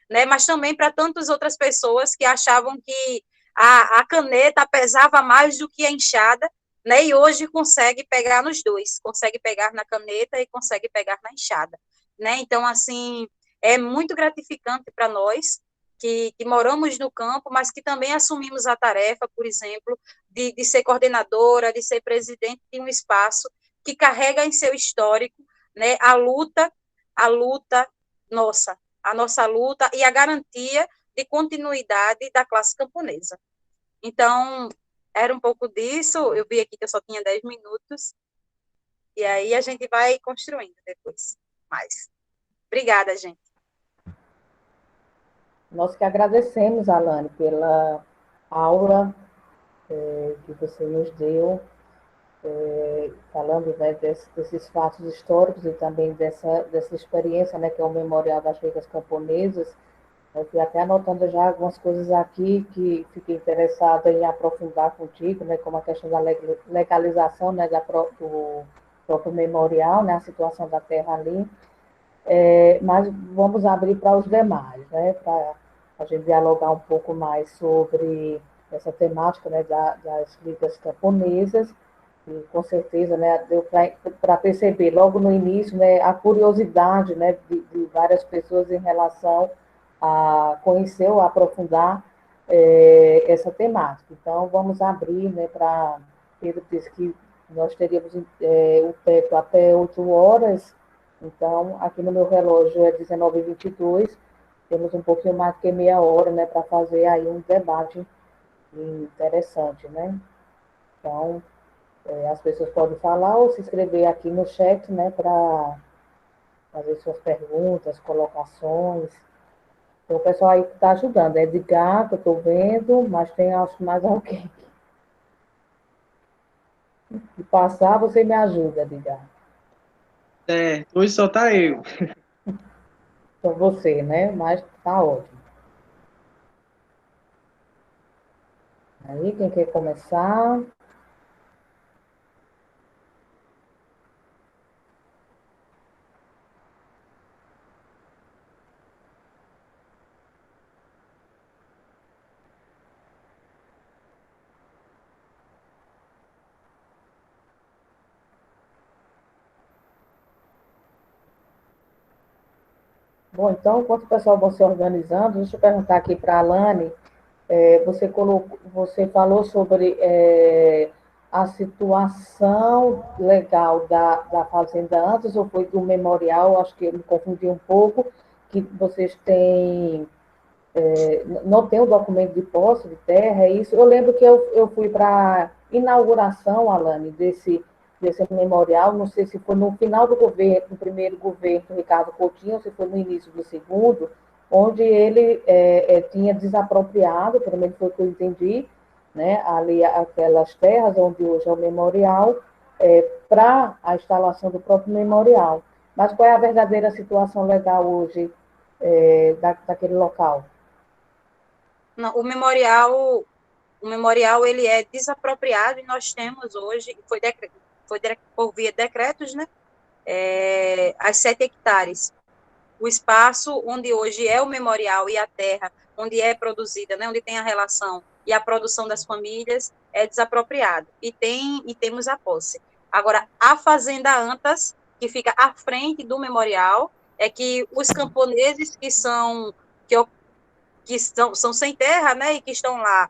né, mas também para tantas outras pessoas que achavam que a caneta pesava mais do que a enxada, né? E hoje consegue pegar nos dois, consegue pegar na caneta e consegue pegar na enxada, né? Então, assim, é muito gratificante para nós que moramos no campo, mas que também assumimos a tarefa, por exemplo, de ser coordenadora, de ser presidente de um espaço que carrega em seu histórico, né, a luta nossa, a nossa luta e a garantia de continuidade da classe camponesa. Então, era um pouco disso, eu vi aqui que eu só tinha 10 minutos, e aí a gente vai construindo depois mais. Obrigada, gente. Nós que agradecemos, Alane, pela aula que você nos deu, falando, né, desses fatos históricos e também dessa experiência, né, que é o Memorial das Reinas Camponesas. Eu fui até anotando já algumas coisas aqui que fiquei interessada em aprofundar contigo, né, como a questão da legalização, né, do próprio memorial, né, a situação da terra ali. Mas vamos abrir para os demais, né, para a gente dialogar um pouco mais sobre essa temática, né, das ligas camponesas. E com certeza, né, deu para perceber logo no início, né, a curiosidade, né, de várias pessoas em relação a conhecer ou aprofundar essa temática. Então, vamos abrir, né, para Pedro disse que nós teríamos o teto até 8 horas, então, aqui no meu relógio é 19h22, temos um pouquinho mais do que meia hora, né, para fazer aí um debate interessante, né? Então, as pessoas podem falar ou se inscrever aqui no chat, né, para fazer suas perguntas, colocações. Então, o pessoal aí está ajudando. É Edgar, que eu estou vendo, mas tem, acho, mais alguém. Se passar, você me ajuda, Edgar. Hoje só tá eu. Então, você, né? Mas tá ótimo. Aí, quem quer começar? Bom, então, enquanto o pessoal vai se organizando, deixa eu perguntar aqui para a Alane. Você falou sobre a situação legal da fazenda antes, ou foi do memorial? Acho que eu me confundi um pouco, que vocês têm, não tem o documento de posse de terra, é isso? Eu lembro que eu fui para a inauguração, Alane, desse memorial, não sei se foi no final do governo, no primeiro governo do Ricardo Coutinho, ou se foi no início do segundo, onde ele tinha desapropriado, pelo menos foi o que eu entendi, né, ali aquelas terras onde hoje é o memorial, para a instalação do próprio memorial. Mas qual é a verdadeira situação legal hoje daquele local? Não, o memorial ele é desapropriado e nós temos hoje, por via decretos, né, as 7 hectares. O espaço onde hoje é o memorial e a terra onde é produzida, né, onde tem a relação e a produção das famílias é desapropriado. E temos a posse. Agora, a fazenda Antas, que fica à frente do memorial, é que os camponeses que são sem terra, né, e que estão lá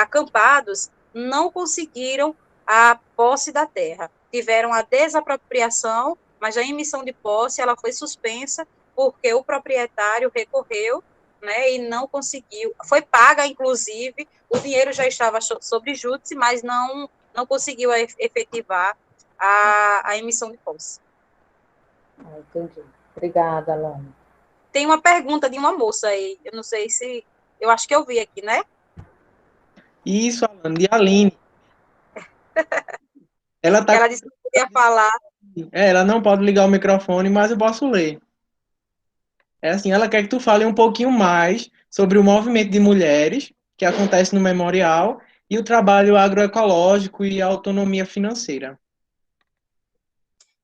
acampados, não conseguiram a posse da terra. Tiveram a desapropriação, mas a emissão de posse ela foi suspensa porque o proprietário recorreu, né, e não conseguiu. Foi paga, inclusive, o dinheiro já estava sobre júdice, mas não conseguiu efetivar a emissão de posse. Entendi. Obrigada, Alane. Tem uma pergunta de uma moça aí, eu não sei se... Eu acho que eu vi aqui, né? Isso, Alan, de Aline. Ela tá. Ela disse que podia falar. Ela não pode ligar o microfone, mas eu posso ler. É assim, ela quer que tu fale um pouquinho mais sobre o movimento de mulheres que acontece no memorial e o trabalho agroecológico e a autonomia financeira.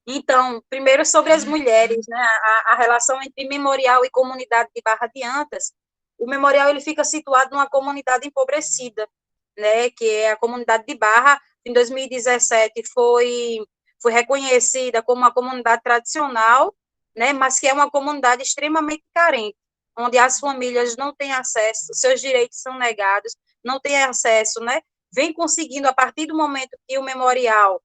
Então, primeiro sobre as mulheres, né? A relação entre memorial e comunidade de Barra de Antas. O memorial ele fica situado numa comunidade empobrecida, né? Que é a comunidade de Barra, em 2017 foi reconhecida como uma comunidade tradicional, né, mas que é uma comunidade extremamente carente, onde as famílias não têm acesso, seus direitos são negados, não têm acesso, né, vem conseguindo, a partir do momento que o memorial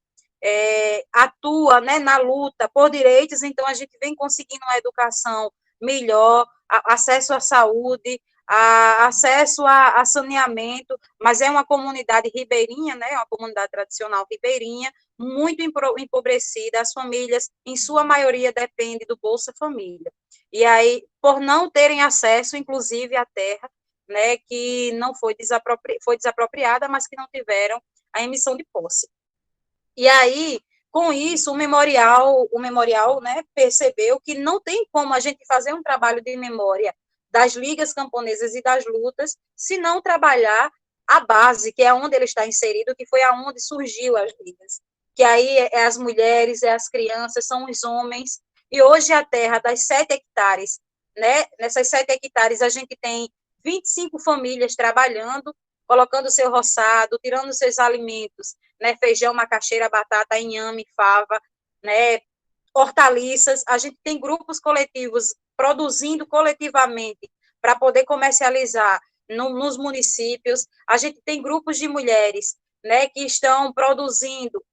atua, né, na luta por direitos, então a gente vem conseguindo uma educação melhor, acesso à saúde, acesso a saneamento, mas é uma comunidade ribeirinha, né, uma comunidade tradicional ribeirinha, muito empobrecida, as famílias, em sua maioria, dependem do Bolsa Família. E aí, por não terem acesso, inclusive, à terra, né, que não foi desapropriada, mas que não tiveram a emissão de posse. E aí, com isso, o memorial, né, percebeu que não tem como a gente fazer um trabalho de memória das ligas camponesas e das lutas, se não trabalhar a base, que é onde ele está inserido, que foi aonde surgiu as ligas. Que aí é as mulheres, é as crianças, são os homens. E hoje a terra das 7 hectares, né, nessas 7 hectares a gente tem 25 famílias trabalhando, colocando seu roçado, tirando seus alimentos, né, feijão, macaxeira, batata, inhame, fava, né, hortaliças. A gente tem grupos coletivos produzindo coletivamente para poder comercializar nos municípios. A gente tem grupos de mulheres, né, que estão produzindo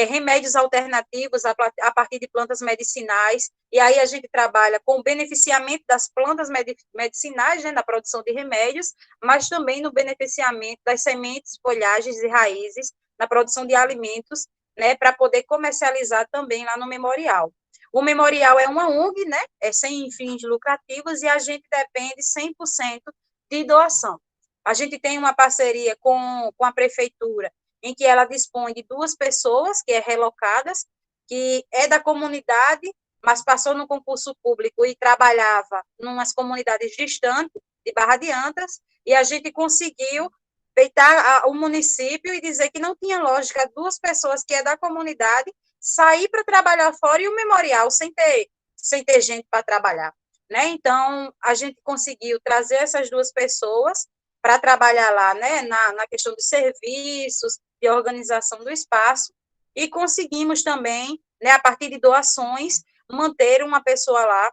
remédios alternativos a partir de plantas medicinais, e aí a gente trabalha com o beneficiamento das plantas medicinais, né, na produção de remédios, mas também no beneficiamento das sementes, folhagens e raízes, na produção de alimentos, né, para poder comercializar também lá no memorial. O memorial é uma ONG, né, é sem fins lucrativos, e a gente depende 100% de doação. A gente tem uma parceria com a prefeitura, em que ela dispõe de 2 pessoas, que é relocadas, que é da comunidade, mas passou no concurso público e trabalhava em umas comunidades distantes, de Barra de Antas, e a gente conseguiu peitar o município e dizer que não tinha lógica 2 pessoas que é da comunidade sair para trabalhar fora e o memorial sem ter gente para trabalhar, né? Então, a gente conseguiu trazer essas 2 pessoas para trabalhar lá, né, na questão dos serviços, de organização do espaço, e conseguimos também, né, a partir de doações, manter uma pessoa lá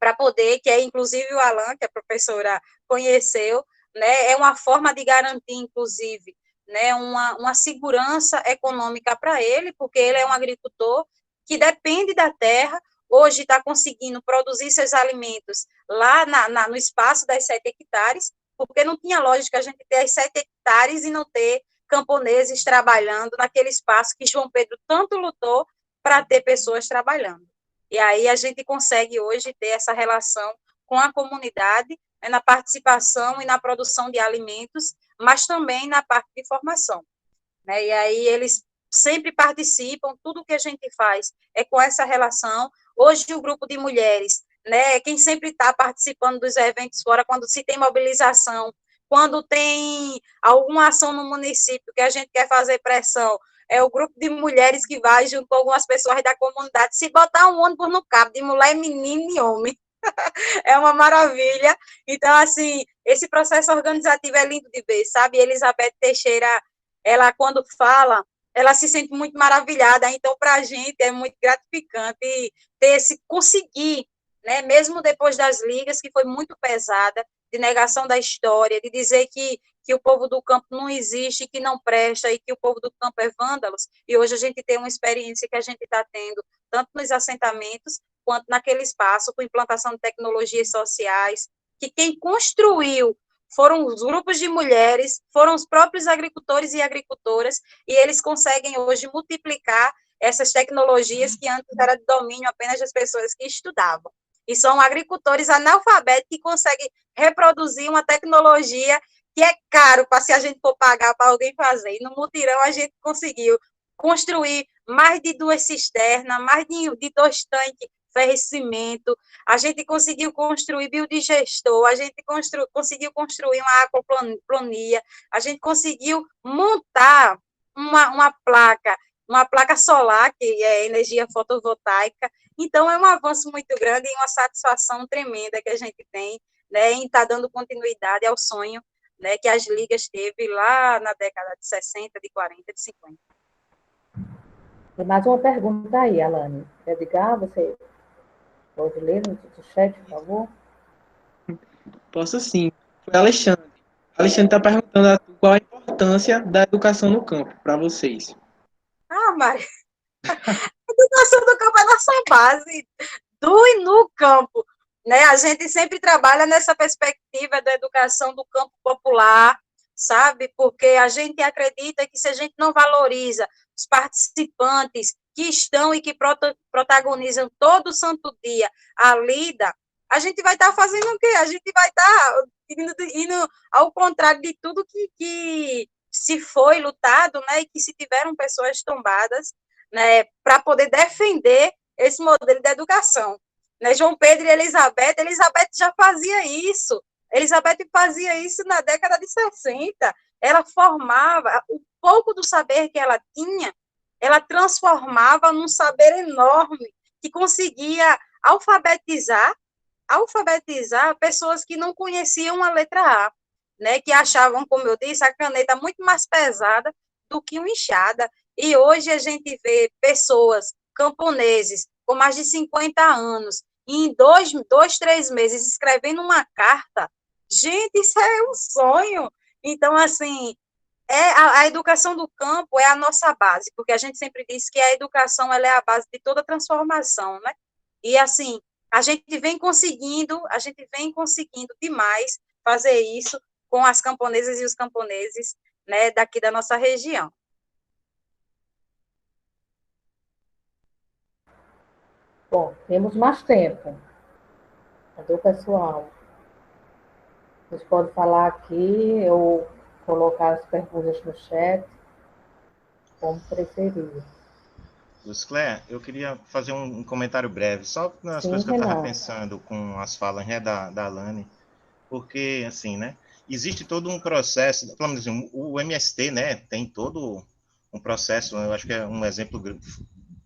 para poder, que é inclusive o Alan, que a professora conheceu, né, é uma forma de garantir, inclusive, né, uma segurança econômica para ele, porque ele é um agricultor que depende da terra, hoje está conseguindo produzir seus alimentos lá no espaço das 7 hectares, porque não tinha lógica a gente ter as 7 hectares e não ter camponeses trabalhando naquele espaço que João Pedro tanto lutou para ter pessoas trabalhando. E aí a gente consegue hoje ter essa relação com a comunidade, né, na participação e na produção de alimentos, mas também na parte de formação, né? E aí eles sempre participam, tudo que a gente faz é com essa relação. Hoje o grupo de mulheres, né, quem sempre está participando dos eventos fora, quando se tem mobilização, quando tem alguma ação no município que a gente quer fazer pressão, é o grupo de mulheres que vai junto com algumas pessoas da comunidade, se botar um ônibus no cabo de mulher, menino e homem, é uma maravilha. Então, assim, esse processo organizativo é lindo de ver, sabe? Elizabeth Teixeira, ela, quando fala, ela se sente muito maravilhada, então, para a gente, é muito gratificante ter conseguir, né, mesmo depois das ligas, que foi muito pesada, de negação da história, de dizer que o povo do campo não existe, que não presta, e que o povo do campo é vândalos, e hoje a gente tem uma experiência que a gente está tendo, tanto nos assentamentos, quanto naquele espaço, com implantação de tecnologias sociais, que quem construiu foram os grupos de mulheres, foram os próprios agricultores e agricultoras, e eles conseguem hoje multiplicar essas tecnologias que antes era de domínio apenas das pessoas que estudavam. E são agricultores analfabetos que conseguem reproduzir uma tecnologia que é caro para se a gente for pagar para alguém fazer. E no mutirão a gente conseguiu construir mais de 2 cisternas, mais de 2 tanques ferro cimento, a gente conseguiu construir biodigestor, a gente conseguiu construir uma aquaplania, a gente conseguiu montar uma placa solar, que é energia fotovoltaica. Então, é um avanço muito grande e uma satisfação tremenda que a gente tem, né, em estar dando continuidade ao sonho né, que as ligas teve lá na década de 60, de 40, de 50. Tem mais uma pergunta aí, Alane. Edgar, você pode ler no chat, por favor? Posso sim. Foi Alexandre. Alexandre está perguntando a tu qual a importância da educação no campo para vocês. Ah, Maria, a educação do campo é a nossa base, do e no campo, né? A gente sempre trabalha nessa perspectiva da educação do campo popular, sabe? Porque a gente acredita que se a gente não valoriza os participantes que estão e que protagonizam todo santo dia a lida, a gente vai estar fazendo o quê? A gente vai estar indo ao contrário de tudo que se foi lutado, né? E que se tiveram pessoas tombadas, né? Para poder defender esse modelo de educação. Né, João Pedro e Elizabeth já fazia isso. Elizabeth fazia isso na década de 60. Ela formava, o pouco do saber que ela tinha, ela transformava num saber enorme, que conseguia alfabetizar pessoas que não conheciam a letra A, né, que achavam, como eu disse, a caneta muito mais pesada do que uma enxada. E hoje a gente vê pessoas, camponeses, com mais de 50 anos, e em 3 meses, escrevendo uma carta. Gente, isso é um sonho. Então, assim, a educação do campo é a nossa base, porque a gente sempre diz que a educação ela é a base de toda transformação, né? E, assim, a gente vem conseguindo demais fazer isso com as camponesas e os camponeses, né, daqui da nossa região. Bom, temos mais tempo. Cadê o pessoal? Vocês podem falar aqui ou colocar as perguntas no chat, como preferir. Lucléia, eu queria fazer um comentário breve, só nas Sim, coisas que eu estava Renato. pensando com as falas, né, da Alane, porque, assim, né, existe todo um processo, pelo menos assim, o MST, né, tem todo um processo, eu acho que é um exemplo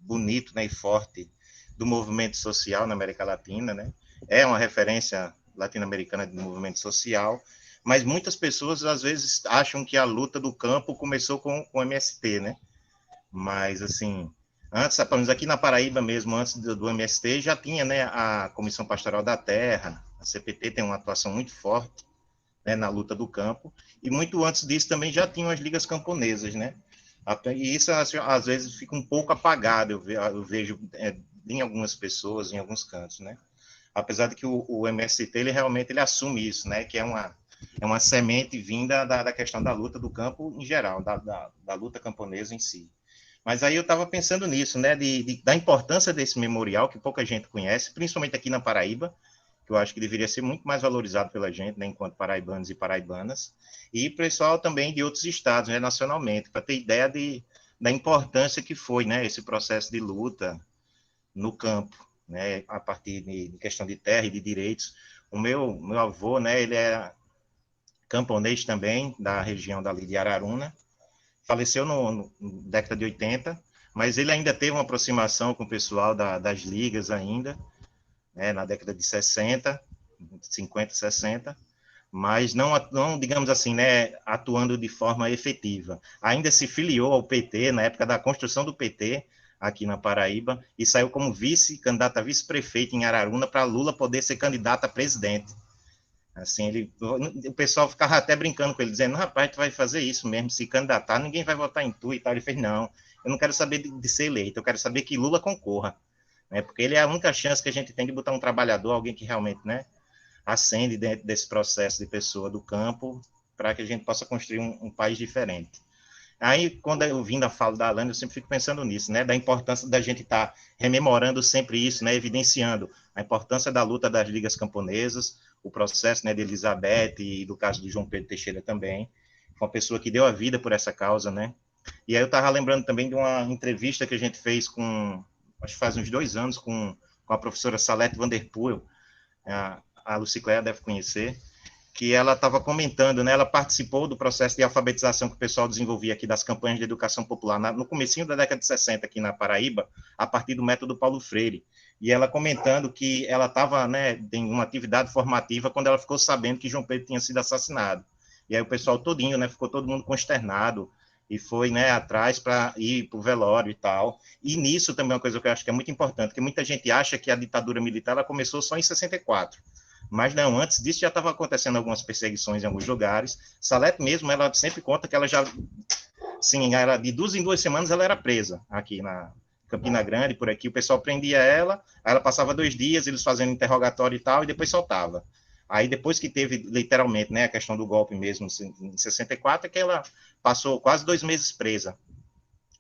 bonito, né, e forte do movimento social na América Latina, né, é uma referência latino-americana de movimento social, mas muitas pessoas, às vezes, acham que a luta do campo começou com o MST, né, mas, assim, antes, pelo menos aqui na Paraíba mesmo, antes do MST, já tinha, né, a Comissão Pastoral da Terra, a CPT tem uma atuação muito forte, né, na luta do campo, e muito antes disso também já tinham as ligas camponesas, né, e isso às vezes fica um pouco apagado, eu vejo em algumas pessoas, em alguns cantos, né, apesar de que o MST, ele realmente ele assume isso, né, que é uma semente vinda da questão da luta do campo em geral, da luta camponesa em si. Mas aí eu estava pensando nisso, né, da importância desse memorial, que pouca gente conhece, principalmente aqui na Paraíba, que eu acho que deveria ser muito mais valorizado pela gente, né, enquanto paraibanos e paraibanas, e pessoal também de outros estados, né, nacionalmente, para ter ideia da importância que foi, né, esse processo de luta no campo, né, a partir de questão de terra e de direitos. O meu avô, né, ele é camponês também, da região dali de Araruna, faleceu na década de 80, mas ele ainda teve uma aproximação com o pessoal das ligas ainda, né, na década de 60, 50, 60, mas não, digamos assim, né, atuando de forma efetiva. Ainda se filiou ao PT, na época da construção do PT, aqui na Paraíba, e saiu como candidato a vice-prefeito em Araruna para Lula poder ser candidato a presidente. Assim, o pessoal ficava até brincando com ele, dizendo, rapaz, tu vai fazer isso mesmo, se candidatar, ninguém vai votar em tu e tal. Ele fez, não, eu não quero saber de ser eleito, eu quero saber que Lula concorra, né, porque ele é a única chance que a gente tem de botar um trabalhador, alguém que realmente, né, ascende dentro desse processo de pessoa do campo, para que a gente possa construir um país diferente. Aí, quando eu vim da fala da Alane, eu sempre fico pensando nisso, né, da importância da gente estar rememorando sempre isso, né, evidenciando a importância da luta das ligas camponesas, o processo, né, de Elizabeth e do caso do João Pedro Teixeira também, uma pessoa que deu a vida por essa causa, né. E aí eu estava lembrando também de uma entrevista que a gente fez acho que faz uns 2 anos, com a professora Salete Vanderpoel, a Lucicléia deve conhecer, que ela estava comentando, né, ela participou do processo de alfabetização que o pessoal desenvolvia aqui das campanhas de educação popular no comecinho da década de 60 aqui na Paraíba, a partir do método Paulo Freire, e ela comentando que ela estava, né, em uma atividade formativa quando ela ficou sabendo que João Pedro tinha sido assassinado. E aí o pessoal todinho, né, ficou todo mundo consternado e foi, né, atrás para ir para o velório e tal. E nisso também é uma coisa que eu acho que é muito importante, porque muita gente acha que a ditadura militar ela começou só em 64. Mas não, antes disso já estava acontecendo algumas perseguições em alguns lugares. Salete mesmo, ela sempre conta que ela já, sim, ela, de 2 em 2 semanas ela era presa aqui na Campina Grande, por aqui, o pessoal prendia ela, aí ela passava 2 dias, eles fazendo interrogatório e tal, e depois soltava. Aí depois que teve, literalmente, né, a questão do golpe mesmo, em 64, é que ela passou quase 2 meses presa.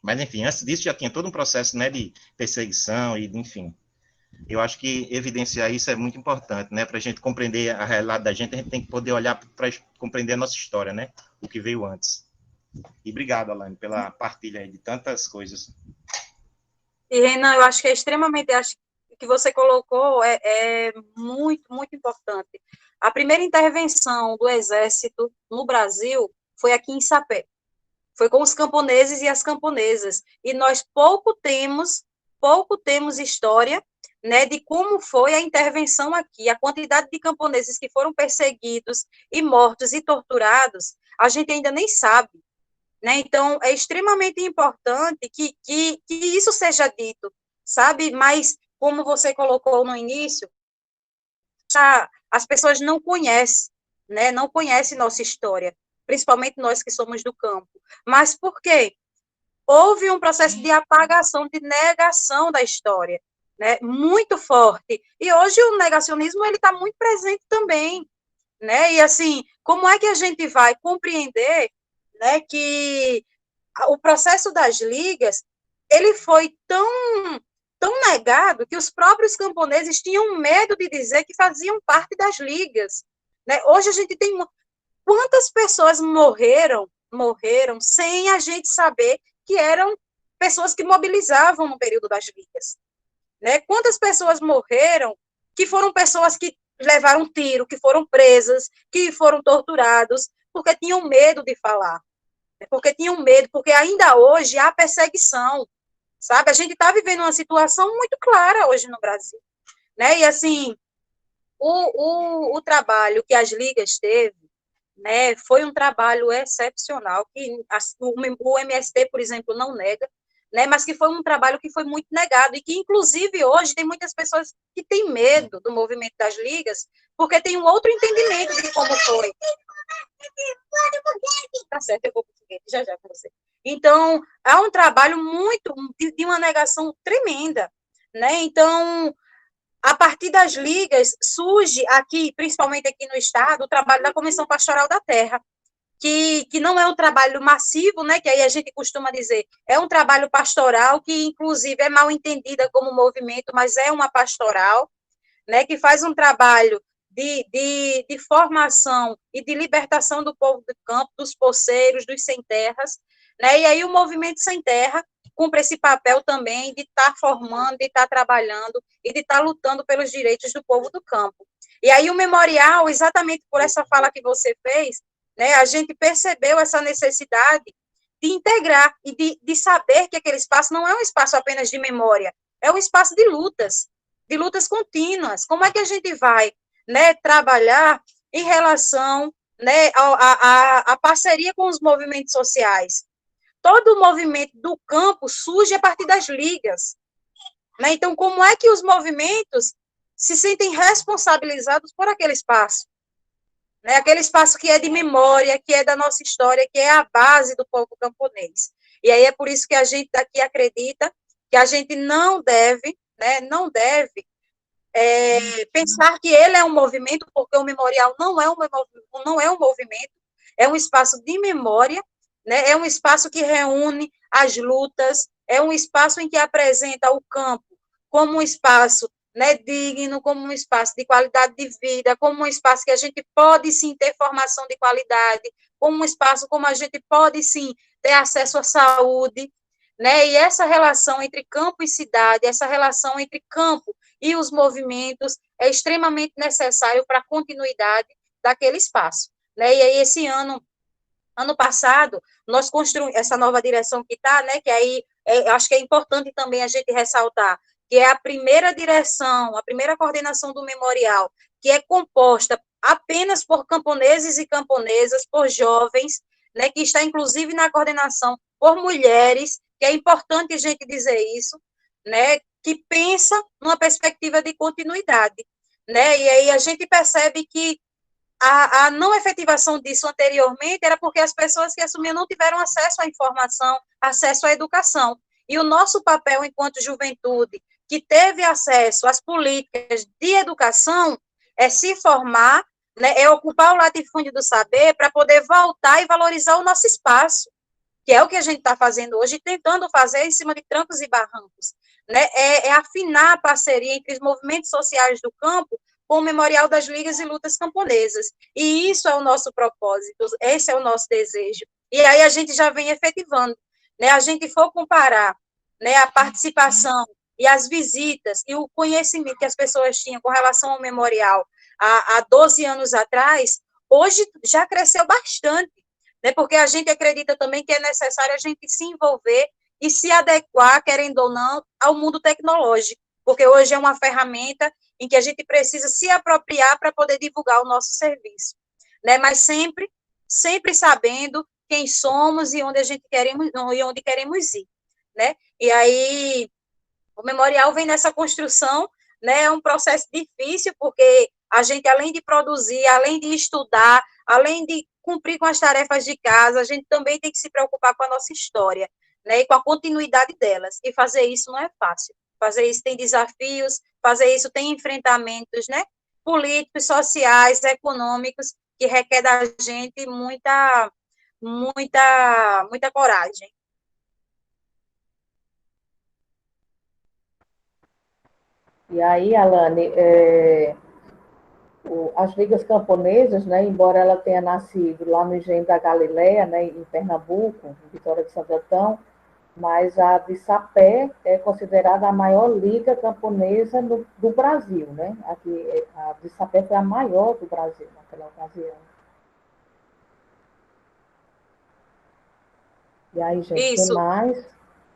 Mas, enfim, antes disso já tinha todo um processo, né, de perseguição e, enfim. Eu acho que evidenciar isso é muito importante, né, para a gente compreender a realidade da gente, a gente tem que poder olhar para compreender a nossa história, né, o que veio antes. E obrigado, Alane, pela partilha aí de tantas coisas. E, Renan, eu acho que é extremamente, acho que o que você colocou é muito, muito importante. A primeira intervenção do Exército no Brasil foi aqui em Sapé. Foi com os camponeses e as camponesas. E nós pouco temos história, né, de como foi a intervenção aqui. A quantidade de camponeses que foram perseguidos e mortos e torturados, a gente ainda nem sabe. Né? Então, é extremamente importante que isso seja dito, sabe? Mas, como você colocou no início, as pessoas não conhecem, né? Não conhecem nossa história, principalmente nós que somos do campo. Mas por quê? Houve um processo de apagação, de negação da história, né? Muito forte. E hoje o negacionismo ele está muito presente também, né? E assim, como é que a gente vai compreender, né, que o processo das ligas ele foi tão negado que os próprios camponeses tinham medo de dizer que faziam parte das ligas, né? Hoje a gente tem quantas pessoas morreram sem a gente saber que eram pessoas que mobilizavam no período das ligas, né? Quantas pessoas morreram que foram pessoas que levaram tiro, que foram presas, que foram torturados, porque tinham medo de falar, porque tinham medo, porque ainda hoje há perseguição, sabe? A gente está vivendo uma situação muito clara hoje no Brasil, né? E, assim, o trabalho que as ligas teve, né, foi um trabalho excepcional, que o MST, por exemplo, não nega, né, mas que foi um trabalho que foi muito negado, e que, inclusive, hoje tem muitas pessoas que têm medo do movimento das ligas, porque tem um outro entendimento de como foi. Tá certo, eu vou pro foguete, já com você. Então, é um trabalho muito, de uma negação tremenda, né, então, a partir das ligas, surge aqui, principalmente aqui no estado, o trabalho da Comissão Pastoral da Terra, que não é um trabalho massivo, né, que aí a gente costuma dizer, é um trabalho pastoral, que inclusive é mal entendida como movimento, mas é uma pastoral, né, que faz um trabalho de formação e de libertação do povo do campo, dos poceiros, dos sem terras, né, e aí o movimento Sem Terra cumpre esse papel também de estar formando, de estar trabalhando e de estar lutando pelos direitos do povo do campo. E aí o memorial, exatamente por essa fala que você fez, né, a gente percebeu essa necessidade de integrar e de saber que aquele espaço não é um espaço apenas de memória, é um espaço de lutas contínuas. Como é que a gente vai, né, trabalhar em relação, né, a parceria com os movimentos sociais? Todo o movimento do campo surge a partir das ligas, né? Então, como é que os movimentos se sentem responsabilizados por aquele espaço? Né? Aquele espaço que é de memória, que é da nossa história, que é a base do povo camponês. E aí é por isso que a gente daqui acredita que a gente não deve, né, pensar que ele é um movimento, porque o memorial não é um movimento, é um espaço de memória, né? É um espaço que reúne as lutas, é um espaço em que apresenta o campo como um espaço, né, digno, como um espaço de qualidade de vida, como um espaço que a gente pode sim ter formação de qualidade, como um espaço como a gente pode sim ter acesso à saúde, né? E essa relação entre campo e cidade, essa relação entre campo e os movimentos é extremamente necessário para a continuidade daquele espaço, né? E aí esse ano passado, nós construímos essa nova direção que está, né, que aí acho que é importante também a gente ressaltar, que é a primeira direção, a primeira coordenação do memorial, que é composta apenas por camponeses e camponesas, por jovens, né, que está inclusive na coordenação por mulheres, que é importante a gente dizer isso, né, que pensa numa perspectiva de continuidade, né, e aí a gente percebe que a não efetivação disso anteriormente era porque as pessoas que assumiam não tiveram acesso à informação, acesso à educação, e o nosso papel enquanto juventude, que teve acesso às políticas de educação, é se formar, né, é ocupar o latifúndio do saber para poder voltar e valorizar o nosso espaço, que é o que a gente está fazendo hoje, tentando fazer em cima de trancos e barrancos, né? É afinar a parceria entre os movimentos sociais do campo com o Memorial das Ligas e Lutas Camponesas. E isso é o nosso propósito, esse é o nosso desejo. E aí a gente já vem efetivando, né? A gente for comparar, né, a participação e as visitas e o conhecimento que as pessoas tinham com relação ao memorial há 12 anos atrás, hoje já cresceu bastante, né? Porque a gente acredita também que é necessário a gente se envolver e se adequar, querendo ou não, ao mundo tecnológico, porque hoje é uma ferramenta em que a gente precisa se apropriar para poder divulgar o nosso serviço, né? Mas sempre sabendo quem somos e onde a gente queremos ir, né? E aí o memorial vem nessa construção, né? É um processo difícil, porque a gente, além de produzir, além de estudar, além de cumprir com as tarefas de casa, a gente também tem que se preocupar com a nossa história, né? E com a continuidade delas. E fazer isso não é fácil. Fazer isso tem desafios, fazer isso tem enfrentamentos, né? Políticos, sociais, econômicos, que requer da gente muita coragem. E aí, Alane, as ligas camponesas, né, embora ela tenha nascido lá no Engenho da Galileia, né, em Pernambuco, em Vitória de Santo Antão, mas a de Sapé é considerada a maior liga camponesa do Brasil, né? Aqui, a de Sapé foi a maior do Brasil naquela ocasião. E aí, gente, tem Isso. mais?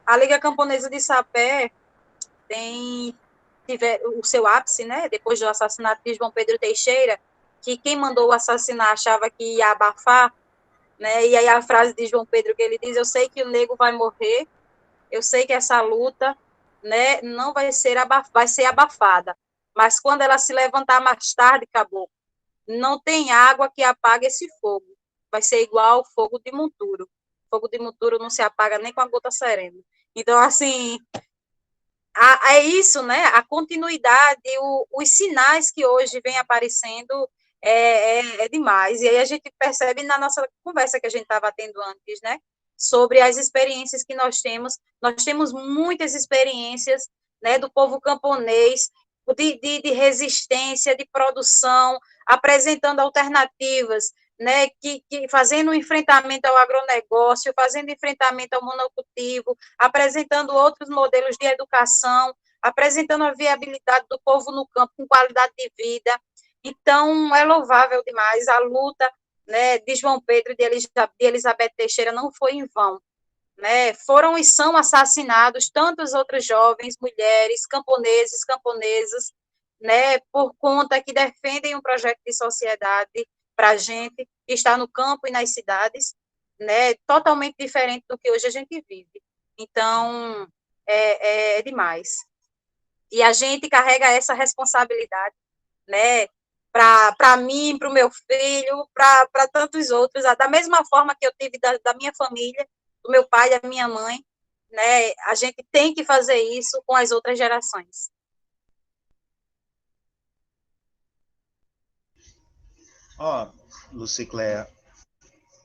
A Liga Camponesa de Sapé tiver o seu ápice, né, depois do assassinato de João Pedro Teixeira, que quem mandou assassinar achava que ia abafar, né, e aí a frase de João Pedro que ele diz: eu sei que o negro vai morrer, eu sei que essa luta, né, não vai ser abafada, mas quando ela se levantar mais tarde, acabou, não tem água que apague esse fogo, vai ser igual ao fogo de monturo. Fogo de monturo não se apaga nem com a gota serena. Então, assim, é isso, né? A continuidade, os sinais que hoje vem aparecendo é demais. E aí a gente percebe na nossa conversa que a gente estava tendo antes, né? Sobre as experiências que nós temos. Nós temos muitas experiências, né, do povo camponês, de resistência, de produção, apresentando alternativas, né, que fazendo um enfrentamento ao agronegócio, fazendo enfrentamento ao monocultivo, apresentando outros modelos de educação, apresentando a viabilidade do povo no campo com qualidade de vida. Então, é louvável demais a luta, né, de João Pedro e de Elizabeth Teixeira não foi em vão, né? Foram e são assassinados tantos outros jovens, mulheres, camponeses, camponesas, né, por conta que defendem um projeto de sociedade para a gente que está no campo e nas cidades, né, totalmente diferente do que hoje a gente vive. Então, é demais. E a gente carrega essa responsabilidade, né, para mim, para o meu filho, para tantos outros, da mesma forma que eu tive da minha família, do meu pai, da minha mãe, né, a gente tem que fazer isso com as outras gerações. Ó, Lucicléa,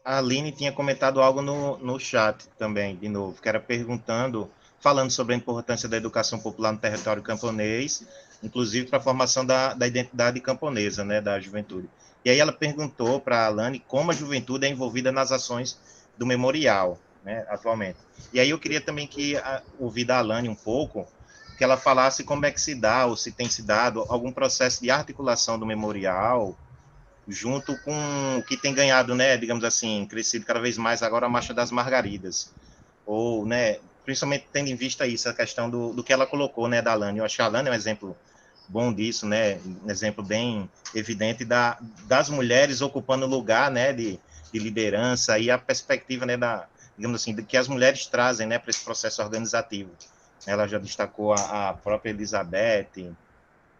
a Aline tinha comentado algo no chat também, de novo, que era perguntando, falando sobre a importância da educação popular no território camponês, inclusive para a formação da identidade camponesa, né, da juventude. E aí ela perguntou para a Alane como a juventude é envolvida nas ações do memorial, né, atualmente. E aí eu queria também ouvir da Alane um pouco, que ela falasse como é que se dá, ou se tem se dado, algum processo de articulação do memorial, junto com o que tem ganhado, né, digamos assim, crescido cada vez mais agora a Marcha das Margaridas, ou, né, principalmente tendo em vista isso, a questão do que ela colocou, né, da Alane. Eu acho que a Alane é um exemplo bom disso, né? Um exemplo bem evidente das mulheres ocupando lugar, né, de liderança e a perspectiva, né, digamos assim, que as mulheres trazem, né, para esse processo organizativo. Ela já destacou a própria Elizabeth.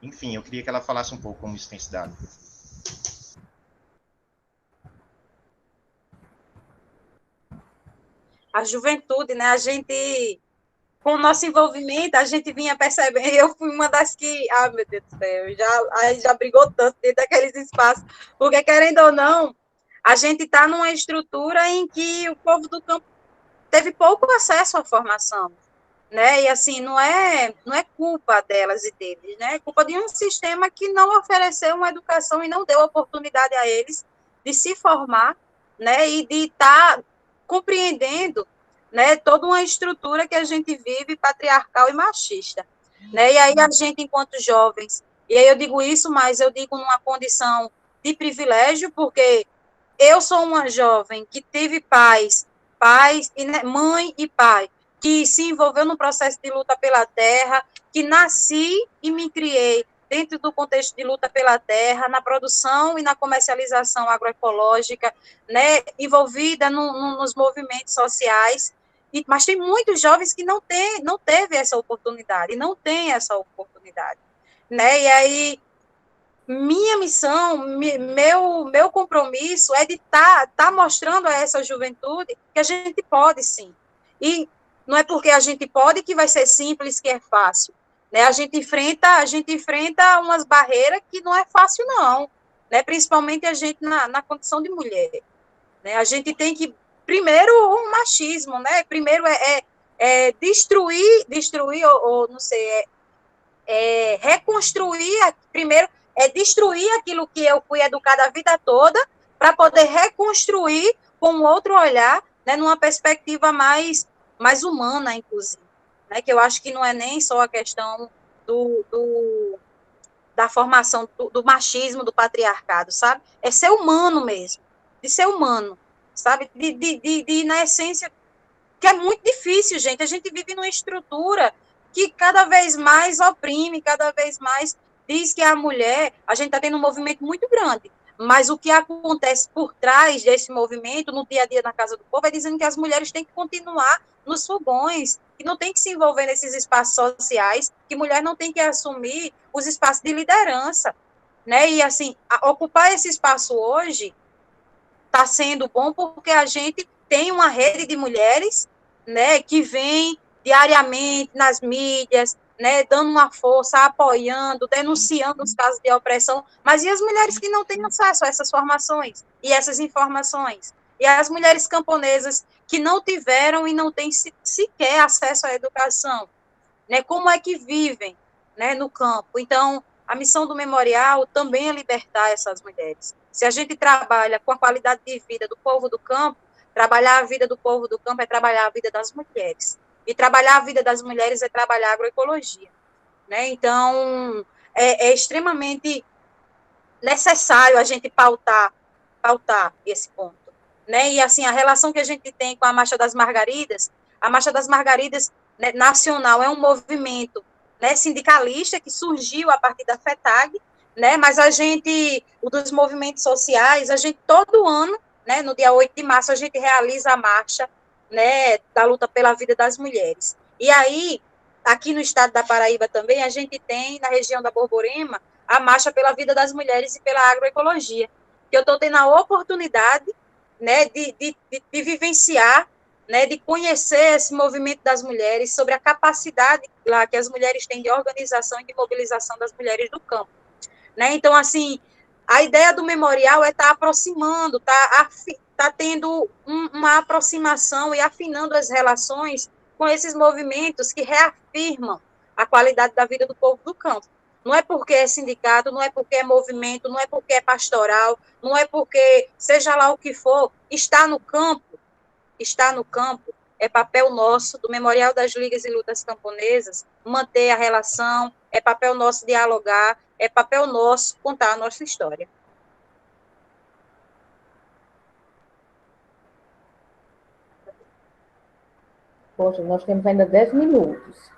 Enfim, eu queria que ela falasse um pouco como isso tem se dado. A juventude, né? A gente, com o nosso envolvimento, a gente vinha percebendo. Eu fui uma das que, meu Deus do céu, já brigou tanto dentro daqueles espaços, porque querendo ou não, a gente está numa estrutura em que o povo do campo teve pouco acesso à formação, né? E assim, não é culpa delas e deles, né? É culpa de um sistema que não ofereceu uma educação e não deu oportunidade a eles de se formar, né? E de estar compreendendo, né, toda uma estrutura que a gente vive patriarcal e machista, né? E aí a gente, enquanto jovens, e aí eu digo isso, mas eu digo numa condição de privilégio, porque eu sou uma jovem que teve pais, mãe e pai, que se envolveu no processo de luta pela terra, que nasci e me criei dentro do contexto de luta pela terra, na produção e na comercialização agroecológica, né, envolvida nos movimentos sociais, mas tem muitos jovens que não teve essa oportunidade, não tem essa oportunidade, né, e aí minha missão, meu compromisso é de tá mostrando a essa juventude que a gente pode sim. E não é porque a gente pode que vai ser simples, que é fácil. Né? A gente enfrenta umas barreiras que não é fácil, não. Né? Principalmente a gente na condição de mulher. Né? A gente tem que, primeiro, o machismo, né? Primeiro destruir ou não sei, reconstruir, primeiro, destruir aquilo que eu fui educada a vida toda, para poder reconstruir com um outro olhar, né, numa perspectiva mais humana, inclusive. Né, que eu acho que não é nem só a questão da formação do machismo, do patriarcado, sabe? É ser humano mesmo, de ser humano, sabe? Na essência, que é muito difícil, gente. A gente vive numa estrutura que cada vez mais oprime, cada vez mais diz que a mulher, a gente está tendo um movimento muito grande, mas o que acontece por trás desse movimento, no dia a dia na casa do povo, é dizendo que as mulheres têm que continuar nos fogões, que não tem que se envolver nesses espaços sociais, que mulher não tem que assumir os espaços de liderança, né? E assim, ocupar esse espaço hoje está sendo bom porque a gente tem uma rede de mulheres, né, que vem diariamente nas mídias, né, dando uma força, apoiando, denunciando os casos de opressão, mas e as mulheres que não têm acesso a essas formações e essas informações? E as mulheres camponesas que não tiveram e não têm sequer acesso à educação, né, como é que vivem, né, no campo? Então, a missão do memorial também é libertar essas mulheres. Se a gente trabalha com a qualidade de vida do povo do campo, trabalhar a vida do povo do campo é trabalhar a vida das mulheres. E trabalhar a vida das mulheres é trabalhar a agroecologia. Né? Então, é extremamente necessário a gente pautar esse ponto. Né? E, assim, a relação que a gente tem com a Marcha das Margaridas, a Marcha das Margaridas, né, nacional, é um movimento, né, sindicalista que surgiu a partir da FETAG, né, mas a gente, o dos movimentos sociais, a gente todo ano, né, no dia 8 de março, a gente realiza a marcha, né, da luta pela vida das mulheres. E aí, aqui no estado da Paraíba também, a gente tem, na região da Borborema, a marcha pela vida das mulheres e pela agroecologia, que eu estou tendo a oportunidade, né, de vivenciar, né, de conhecer esse movimento das mulheres, sobre a capacidade lá que as mulheres têm de organização e de mobilização das mulheres do campo. Né? Então, assim, a ideia do memorial é estar aproximando, tá tendo uma aproximação e afinando as relações com esses movimentos que reafirmam a qualidade da vida do povo do campo. Não é porque é sindicato, não é porque é movimento, não é porque é pastoral, não é porque, seja lá o que for, está no campo, é papel nosso, do Memorial das Ligas e Lutas Camponesas, manter a relação, é papel nosso dialogar, é papel nosso contar a nossa história. Poxa, nós temos ainda 10 minutos.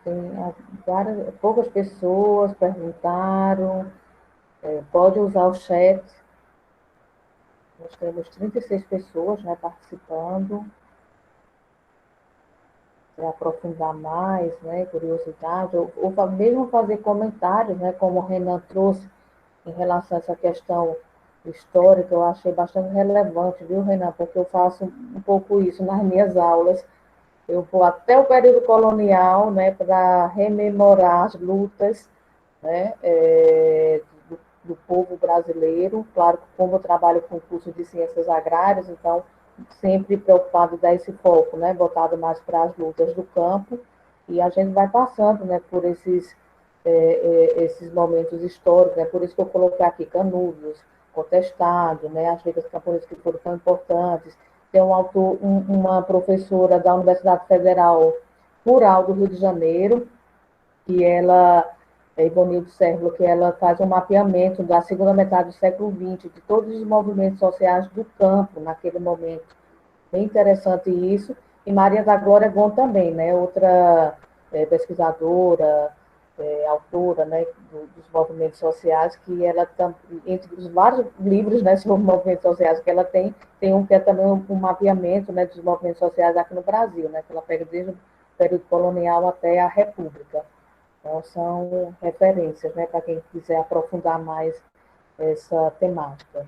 Tem poucas pessoas perguntaram, pode usar o chat. Nós temos 36 pessoas, né, participando. Para aprofundar mais, né, curiosidade, ou mesmo fazer comentários, né, como o Renan trouxe em relação a essa questão histórica, eu achei bastante relevante, viu, Renan? Porque eu faço um pouco isso nas minhas aulas. Eu vou até o período colonial, né, para rememorar as lutas, né, do povo brasileiro. Claro que como eu trabalho com o curso de ciências agrárias, então sempre preocupado em dar esse foco, né, voltado mais para as lutas do campo, e a gente vai passando, né, por esses momentos históricos, né, por isso que eu coloquei aqui Canudos, Contestado, né, as ligas camponesas que foram tão importantes. Tem uma professora da Universidade Federal Rural do Rio de Janeiro, que ela, Ivonildo Sérvulo, que ela faz um mapeamento da segunda metade do século XX, de todos os movimentos sociais do campo naquele momento. Bem interessante isso. E Maria da Glória Gon também, né? Outra pesquisadora, autora, né, dos movimentos sociais, que ela, entre os vários livros, né, sobre movimentos sociais que ela tem um que é também um mapeamento, né, dos movimentos sociais aqui no Brasil, né, que ela pega desde o período colonial até a República. Então, são referências, né, para quem quiser aprofundar mais essa temática.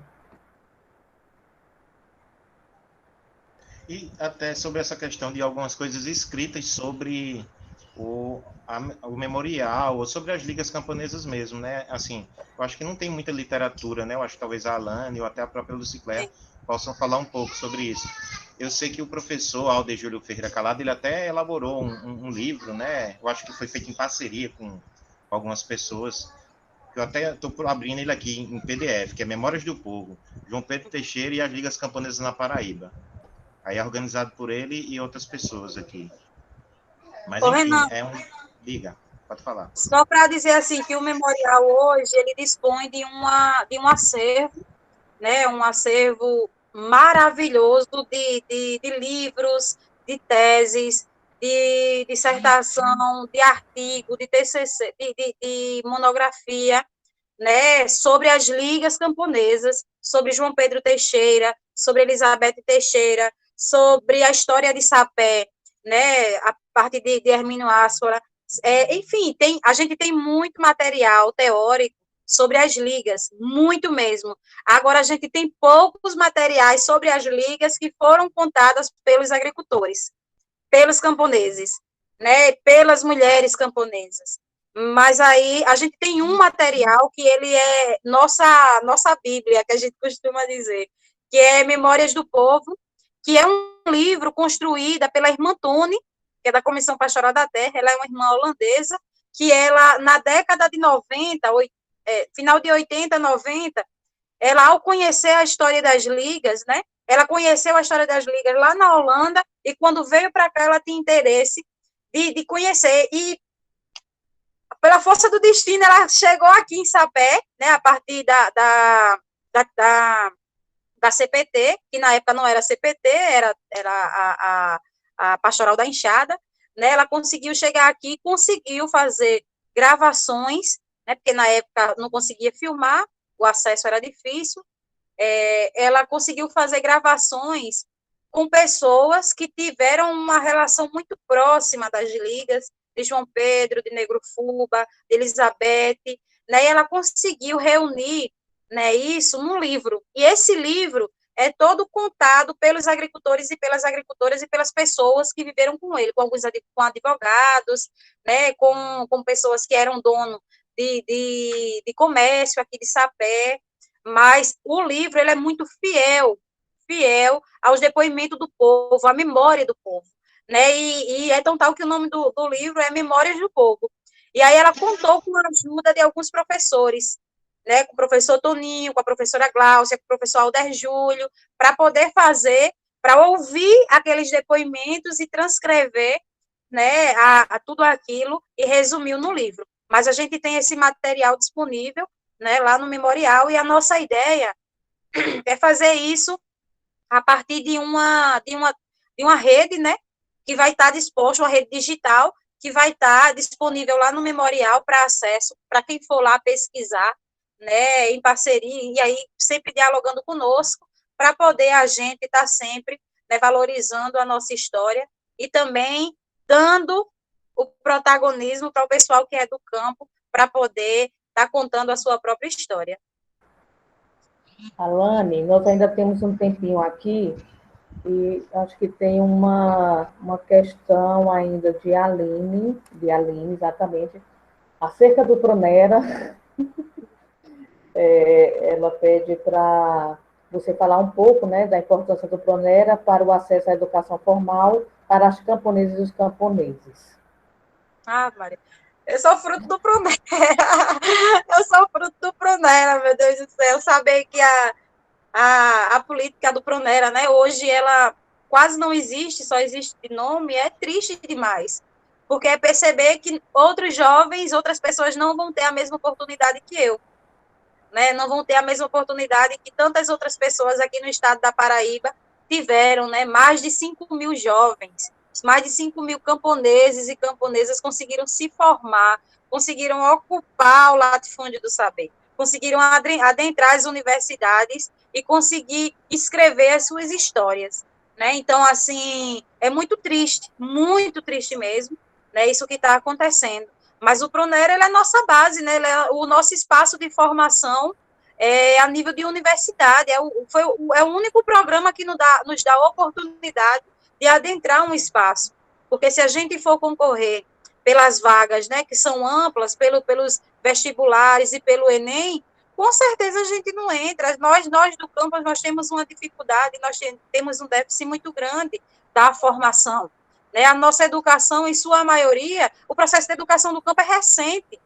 E até sobre essa questão de algumas coisas escritas sobre o memorial, ou sobre as ligas camponesas mesmo, né? Assim, eu acho que não tem muita literatura, né? Eu acho que talvez a Alane ou até a própria Lucicléa possam falar um pouco sobre isso. Eu sei que o professor Alder Júlio Ferreira Calado, ele até elaborou um livro, né? Eu acho que foi feito em parceria com algumas pessoas. Eu até estou abrindo ele aqui em PDF, que é Memórias do Povo, João Pedro Teixeira e as Ligas Camponesas na Paraíba. Aí é organizado por ele e outras pessoas aqui. Mas, Ô, enfim, Renan, Liga, pode falar. só para dizer assim que o memorial hoje ele dispõe de um acervo, né, um acervo maravilhoso de livros, de teses, de dissertação, de artigo, de TCC, de monografia, né, sobre as ligas camponesas, sobre João Pedro Teixeira, sobre Elizabeth Teixeira, sobre a história de Sapé, né, a partir de Hermínio Asfora. Enfim, a gente tem muito material teórico sobre as ligas, muito mesmo. Agora, a gente tem poucos materiais sobre as ligas que foram contadas pelos agricultores, pelos camponeses, né, pelas mulheres camponesas. Mas aí a gente tem um material que ele é nossa Bíblia, que a gente costuma dizer, que é Memórias do Povo, que é um livro construído pela irmã Tone, que é da Comissão Pastoral da Terra. Ela é uma irmã holandesa, que ela, na década de 90, final de 80, 90, ela, ao conhecer a história das ligas, né, ela conheceu a história das ligas lá na Holanda, e quando veio para cá, ela tinha interesse de conhecer, e pela força do destino, ela chegou aqui em Sapé, né, a partir da CPT, que na época não era CPT, era a Pastoral da Enxada, né, ela conseguiu chegar aqui, conseguiu fazer gravações, né, porque na época não conseguia filmar, o acesso era difícil, ela conseguiu fazer gravações com pessoas que tiveram uma relação muito próxima das ligas, de João Pedro, de Negro Fuba, de Elizabeth, né, e ela conseguiu reunir, né, isso num livro, e esse livro é todo contado pelos agricultores e pelas agricultoras e pelas pessoas que viveram com ele, com advogados, né, com pessoas que eram dono de comércio aqui de Sapé, mas o livro ele é muito fiel aos depoimentos do povo, à memória do povo, né? E é tão tal que o nome do livro é Memórias do Povo. E aí ela contou com a ajuda de alguns professores, né? Com o professor Toninho, com a professora Gláucia, com o professor Alder Júlio, para poder fazer, para ouvir aqueles depoimentos e transcrever, né? Tudo aquilo e resumiu no livro. Mas a gente tem esse material disponível, né? Lá no memorial, e a nossa ideia é fazer isso a partir de uma rede, né, que vai estar disposta, uma rede digital, que vai estar disponível lá no memorial para acesso, para quem for lá pesquisar, né, em parceria, e aí sempre dialogando conosco, para poder a gente estar sempre, né, valorizando a nossa história e também dando o protagonismo para o pessoal que é do campo, para poder estar contando a sua própria história. Alane, nós ainda temos um tempinho aqui, e acho que tem uma questão ainda de Aline, exatamente, acerca do Pronera. Ela pede para você falar um pouco, né, da importância do Pronera para o acesso à educação formal para as camponesas e os camponeses. Ah, Maria, eu sou fruto do Pronera. Eu sou fruto do Pronera, meu Deus do céu. Saber que a política do Pronera, né, hoje ela quase não existe, só existe de nome, é triste demais. Porque é perceber que outros jovens, outras pessoas não vão ter a mesma oportunidade que eu. Né, não vão ter a mesma oportunidade que tantas outras pessoas aqui no estado da Paraíba tiveram, né, mais de 5.000 jovens, mais de 5.000 camponeses e camponesas conseguiram se formar, conseguiram ocupar o latifúndio do saber, conseguiram adentrar as universidades e conseguir escrever as suas histórias, né, então, assim, é muito triste mesmo, né, isso que está acontecendo. Mas o Pronera, ele é a nossa base, né? Ele é o nosso espaço de formação a nível de universidade. É o único programa que nos dá a oportunidade de adentrar um espaço. Porque se a gente for concorrer pelas vagas, né, que são amplas, pelos vestibulares e pelo Enem, com certeza a gente não entra. Nós do campus, nós temos uma dificuldade, nós temos um déficit muito grande da formação. Né, a nossa educação, em sua maioria, o processo de educação do campo é recente,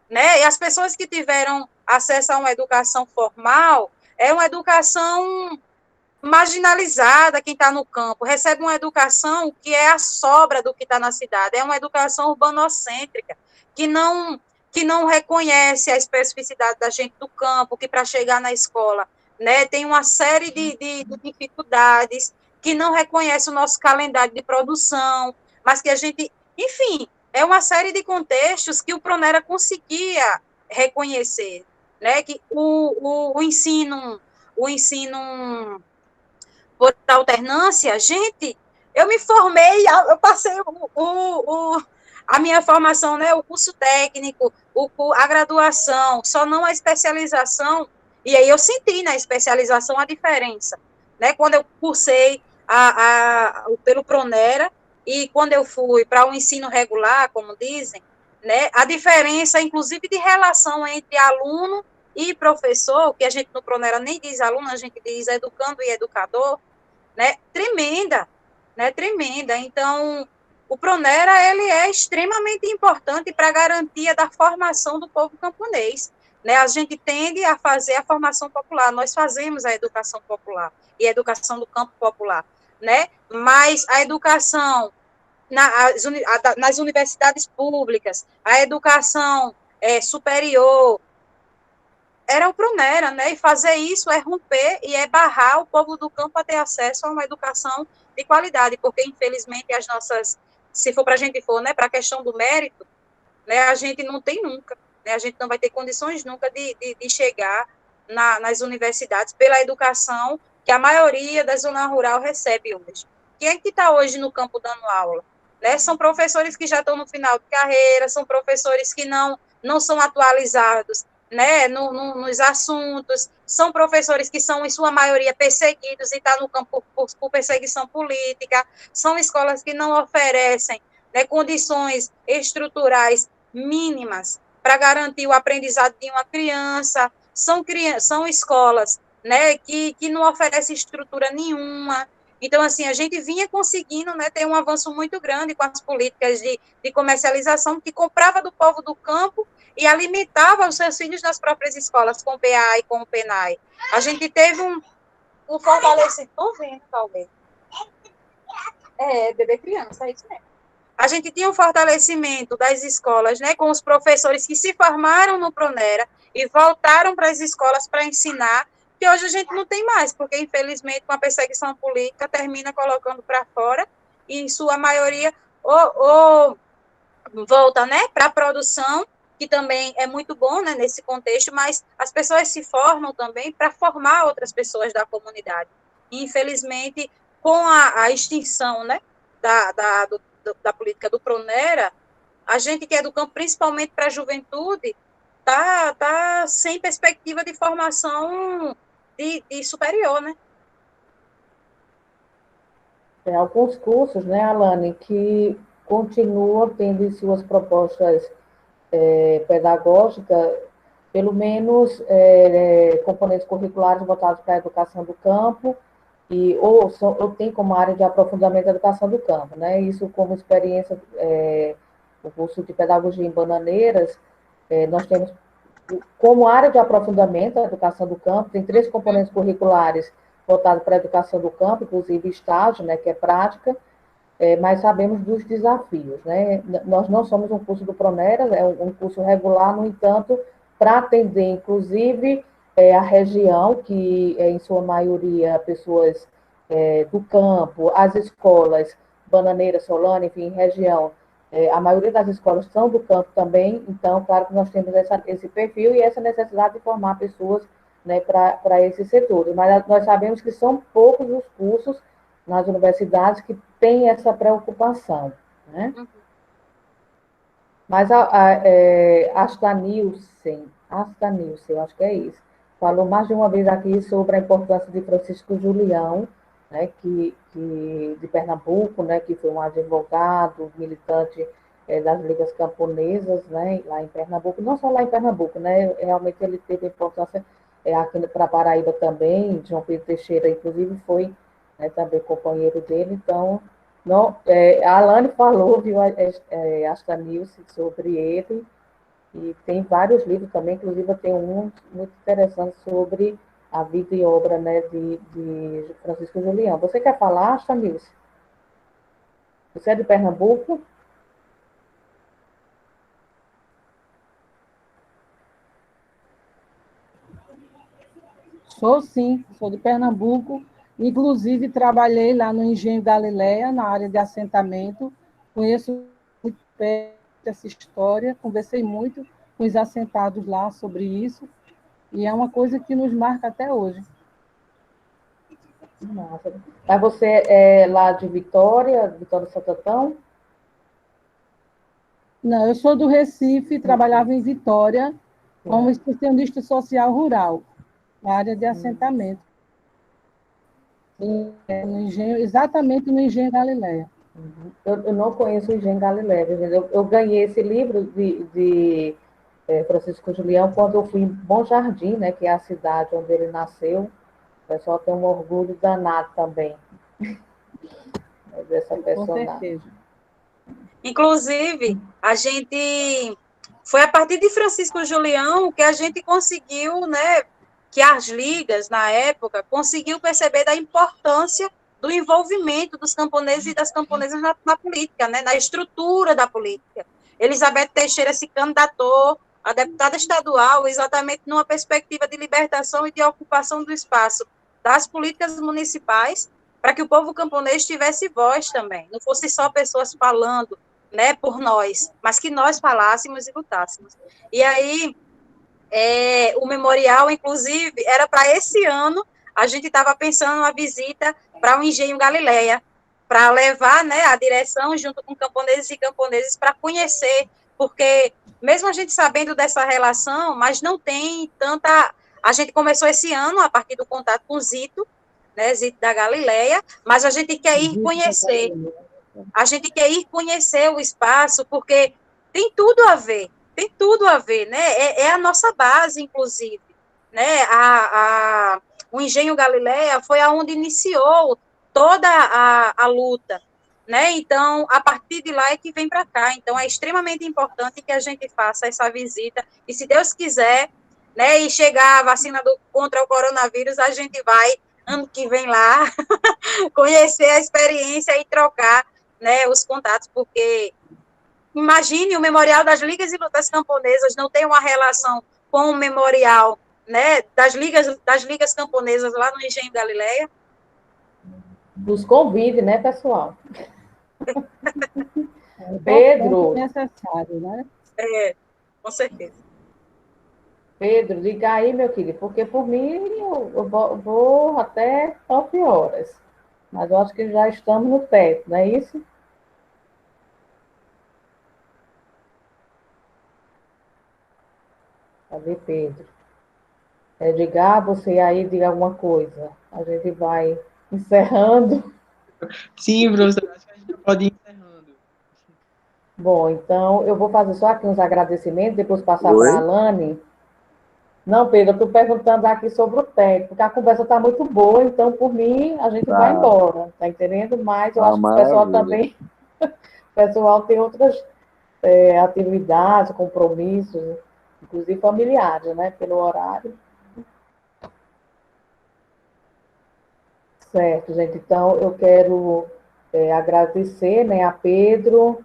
né, e as pessoas que tiveram acesso a uma educação formal, é uma educação marginalizada, quem está no campo, recebe uma educação que é a sobra do que está na cidade, é uma educação urbanocêntrica, que não reconhece a especificidade da gente do campo, que para chegar na escola, né, tem uma série de dificuldades, que não reconhece o nosso calendário de produção, mas que a gente, enfim, é uma série de contextos que o Pronera conseguia reconhecer, né, que o ensino por alternância, gente, eu me formei, eu passei a minha formação, né, o curso técnico, a graduação, só não a especialização, e aí eu senti na especialização a diferença, né, quando eu cursei pelo Pronera, e quando eu fui para o ensino regular, como dizem, né, a diferença, inclusive, de relação entre aluno e professor, que a gente no Pronera nem diz aluno, a gente diz educando e educador, né, tremenda, né, tremenda. Então, o Pronera, ele é extremamente importante para a garantia da formação do povo camponês, né, a gente tende a fazer a formação popular, nós fazemos a educação popular e a educação do campo popular, né, mas a educação nas universidades públicas, a educação superior, era o Pronera, né? E fazer isso é romper e é barrar o povo do campo a ter acesso a uma educação de qualidade, porque, infelizmente, se for para a gente for, né, para a questão do mérito, né, a gente não tem nunca, né, a gente não vai ter condições nunca de chegar nas universidades pela educação que a maioria da zona rural recebe hoje. Quem é que está hoje no campo dando aula? Né? São professores que já estão no final de carreira, são professores que não são atualizados, né, nos assuntos, são professores que são, em sua maioria, perseguidos e estão no campo por perseguição política, são escolas que não oferecem, né, condições estruturais mínimas para garantir o aprendizado de uma criança, são escolas, né, que não oferecem estrutura nenhuma. Então, assim, a gente vinha conseguindo, né, ter um avanço muito grande com as políticas de comercialização, que comprava do povo do campo e alimentava os seus filhos nas próprias escolas, com o PA e com o PENAI. A gente teve um fortalecimento. Estou vendo, talvez. Bebê criança, é isso mesmo. A gente tinha um fortalecimento das escolas, né, com os professores que se formaram no Pronera e voltaram para as escolas para ensinar, que hoje a gente não tem mais, porque, infelizmente, com a perseguição política, termina colocando para fora, e, em sua maioria, volta, né, para a produção, que também é muito bom, né, nesse contexto, mas as pessoas se formam também para formar outras pessoas da comunidade. E, infelizmente, com a extinção, né, da política do Pronera, a gente que é do campo, principalmente para a juventude, tá sem perspectiva de formação de superior, né? Tem alguns cursos, né, Alane, que continuam tendo em suas propostas pedagógicas, pelo menos componentes curriculares voltados para a educação do campo, ou tem como área de aprofundamento a educação do campo, né? Isso como experiência, o curso de pedagogia em Bananeiras, nós temos como área de aprofundamento a educação do campo, tem 3 componentes curriculares voltados para a educação do campo, inclusive estágio, né, que é prática, mas sabemos dos desafios, né? Nós não somos um curso do Pronera, é um curso regular, no entanto, para atender, inclusive, a região, que é, em sua maioria, pessoas do campo, as escolas, Bananeira, Solane, enfim, região, a maioria das escolas são do campo também, então, claro que nós temos esse perfil e essa necessidade de formar pessoas, né, para esses setores, mas nós sabemos que são poucos os cursos nas universidades que têm essa preocupação, né? Uhum. Mas Asta Nielsen, acho que é isso, falou mais de uma vez aqui sobre a importância de Francisco Julião, né, de Pernambuco, né, que foi um advogado, militante das ligas camponesas, né, lá em Pernambuco, não só lá em Pernambuco, né, realmente ele teve importância aqui para Paraíba também, João Pedro Teixeira, inclusive, foi, né, também companheiro dele, então, não, a Alane falou, viu, Asta Nilce, sobre ele, e tem vários livros também, inclusive eu tenho um muito interessante sobre a vida e obra, né, de Francisco Julião. Você quer falar, Asta Nilce? Você é de Pernambuco? Sou sim, sou de Pernambuco. Inclusive, trabalhei lá no Engenho Galileia, na área de assentamento. Conheço muito bem essa história, conversei muito com os assentados lá sobre isso, e é uma coisa que nos marca até hoje. Nossa. Mas você é lá de Vitória Santo Antão? Não, eu sou do Recife, trabalhava em Vitória como extensionista social rural, na área de assentamento. No engenho, exatamente no Engenho Galileia. Eu não conheço o Engenho Galileia. Eu ganhei esse livro de Francisco Julião quando eu fui em Bom Jardim, né, que é a cidade onde ele nasceu. O pessoal tem um orgulho danado também dessa personagem. Com certeza. Inclusive, a gente foi a partir de Francisco Julião que a gente conseguiu, né, que as ligas, na época, conseguiu perceber da importância do envolvimento dos camponeses e das camponesas na política, né, na estrutura da política. Elizabeth Teixeira se candidatou a deputada estadual exatamente numa perspectiva de libertação e de ocupação do espaço das políticas municipais, para que o povo camponês tivesse voz também, não fosse só pessoas falando, né, por nós, mas que nós falássemos e lutássemos. E aí, o memorial, inclusive, era para esse ano, a gente estava pensando uma visita para o Engenho Galileia, para levar, né, a direção junto com camponeses e camponesas para conhecer, porque mesmo a gente sabendo dessa relação, mas não tem tanta... A gente começou esse ano, a partir do contato com o Zito, né, Zito da Galileia, mas a gente quer ir conhecer. A gente quer ir conhecer o espaço, porque tem tudo a ver, né? É a nossa base, inclusive, né? O Engenho Galileia foi aonde iniciou toda a luta, né? Então, a partir de lá é que vem para cá. Então, é extremamente importante que a gente faça essa visita, e se Deus quiser, né, e chegar a vacina contra o coronavírus, a gente vai, ano que vem lá, conhecer a experiência e trocar, né, os contatos, porque imagine o Memorial das Ligas e Lutas Camponesas não tem uma relação com o memorial, né, das ligas camponesas lá no Engenho Galileia. Nos convide, né, pessoal? É importante Pedro, e necessário, né? Com certeza. Pedro, diga aí, meu querido, porque por mim eu vou até 9 horas. Mas eu acho que já estamos no teto, não é isso? Cadê Pedro? Diga, você aí, diga alguma coisa. A gente vai encerrando. Sim, professor, acho que a gente já pode ir encerrando. Bom, então eu vou fazer só aqui uns agradecimentos, depois passar para a Oi? Alane. Não, Pedro, eu estou perguntando aqui sobre o tempo, porque a conversa está muito boa, então, por mim, a gente vai Tá, embora, tá entendendo? Mas eu tá acho que o pessoal maravilha. também, o pessoal tem outras atividades, compromissos, inclusive familiares, né, pelo horário. Certo, gente. Então, eu quero agradecer, né, a Pedro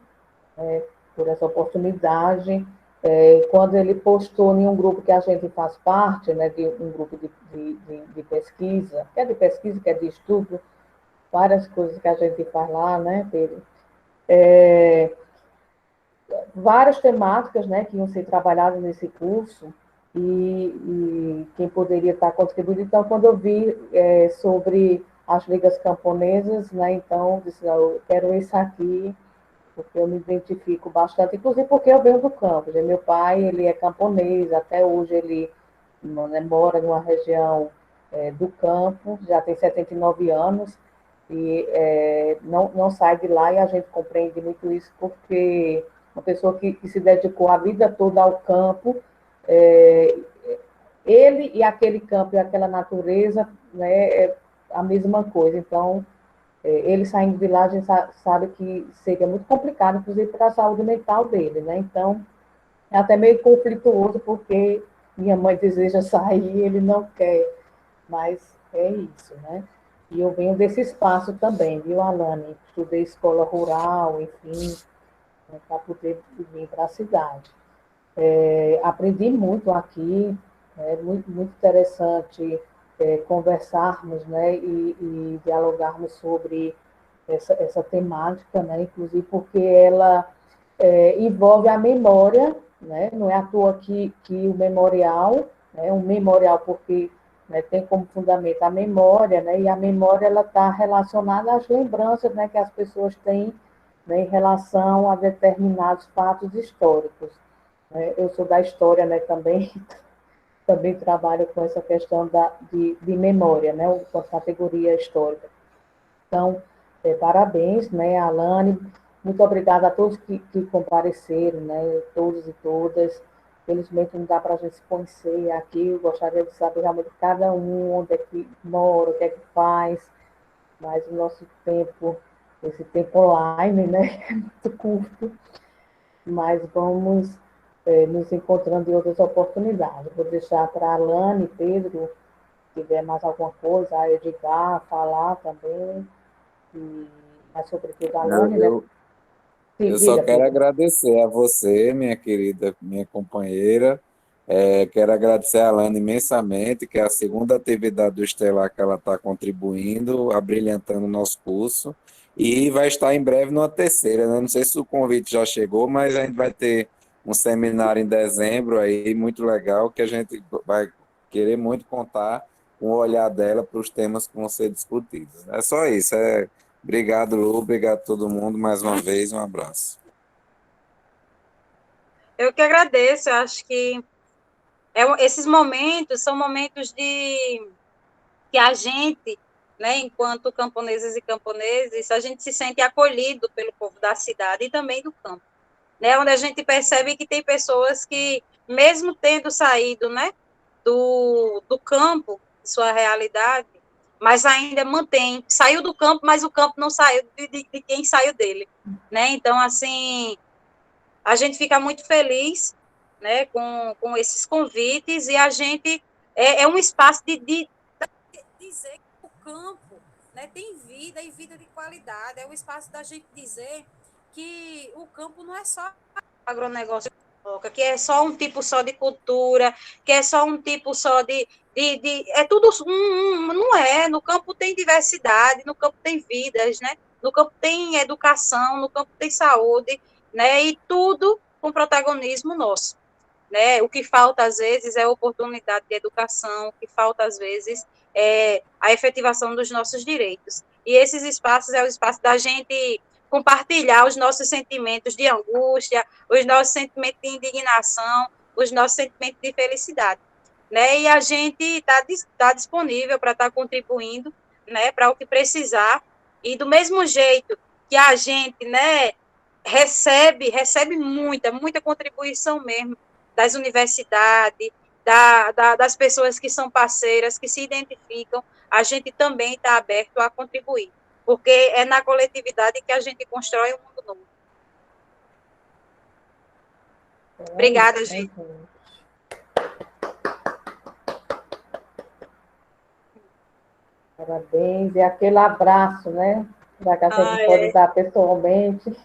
por essa oportunidade. Quando ele postou em um grupo que a gente faz parte, né, de um grupo de pesquisa, que é de pesquisa, que é de estudo, várias coisas que a gente faz lá, né, Pedro? Várias temáticas, né, que iam ser trabalhadas nesse curso e quem poderia estar contribuindo. Então, quando eu vi sobre as ligas camponesas, né, então, eu disse, eu quero isso aqui, porque eu me identifico bastante, inclusive porque eu venho do campo, né? Meu pai, ele é camponês, até hoje ele, né, mora numa região do campo, já tem 79 anos, e não sai de lá, e a gente compreende muito isso, porque uma pessoa que se dedicou a vida toda ao campo, é, ele e aquele campo e aquela natureza, né, é a mesma coisa. Então, ele saindo de lá, a gente sabe que seria muito complicado, inclusive para a saúde mental dele, né? Então, é até meio conflituoso, porque minha mãe deseja sair e ele não quer, mas é isso, né? E eu venho desse espaço também, viu, Alane? Estudei escola rural, enfim, né, para poder vir para a cidade. Aprendi muito aqui, é muito, muito interessante conversarmos, né, e dialogarmos sobre essa temática, né, inclusive porque ela envolve a memória, né, não é à toa que o memorial, né, um memorial porque né, tem como fundamento a memória, né, e a memória ela está relacionada às lembranças, né, que as pessoas têm, né, em relação a determinados fatos históricos. Eu sou da história, né, também, também trabalho com essa questão de memória, né, com a categoria histórica. Então, parabéns, né, Alane, muito obrigada a todos que compareceram, né, todos e todas. Felizmente não dá para a gente se conhecer aqui, eu gostaria de saber realmente cada um, onde é que mora, o que é que faz, mas o nosso tempo, esse tempo online, né, é muito curto, mas vamos nos encontrando em outras oportunidades. Vou deixar para a Alane, Pedro, se tiver mais alguma coisa, a Edgar, falar também, e mais sobretudo a Eu, Alane, né? eu, Sim, eu só diga, quero Pedro. agradecer a você, minha querida, minha companheira. Quero agradecer a Alana imensamente, que é a segunda atividade do Estelar que ela está contribuindo, abrilhantando o nosso curso. E vai estar em breve numa terceira, né? Não sei se o convite já chegou, mas a gente vai ter um seminário em dezembro aí, muito legal, que a gente vai querer muito contar com o olhar dela para os temas que vão ser discutidos. É só isso. Obrigado, Lu, obrigado a todo mundo mais uma vez, um abraço. Eu que agradeço, eu acho que esses momentos são momentos de que a gente, né, enquanto camponesas e camponeses, a gente se sente acolhido pelo povo da cidade e também do campo, né, onde a gente percebe que tem pessoas que, mesmo tendo saído, né, do campo, de sua realidade, mas ainda saiu do campo, mas o campo não saiu de quem saiu dele, né, então, assim, a gente fica muito feliz, né, com esses convites, e a gente é um espaço de dizer que o campo, né, tem vida e vida de qualidade. É o espaço da gente dizer que o campo não é só agronegócio, que é só um tipo só de cultura, que é só um tipo só é tudo não é. No campo tem diversidade, no campo tem vidas, né? No campo tem educação, no campo tem saúde. né? E tudo com protagonismo nosso, né? O que falta, às vezes, é oportunidade de educação, o que falta, às vezes, é a efetivação dos nossos direitos. E esses espaços é o espaço da gente compartilhar os nossos sentimentos de angústia, os nossos sentimentos de indignação, os nossos sentimentos de felicidade, né? E a gente está disponível para estar contribuindo, né, para o que precisar, e do mesmo jeito que a gente, né, recebe muita contribuição mesmo das universidades, das pessoas que são parceiras, que se identificam, a gente também está aberto a contribuir, porque é na coletividade que a gente constrói um mundo novo. Obrigada, gente. Parabéns, e aquele abraço, né? Já que a gente pode dar pessoalmente.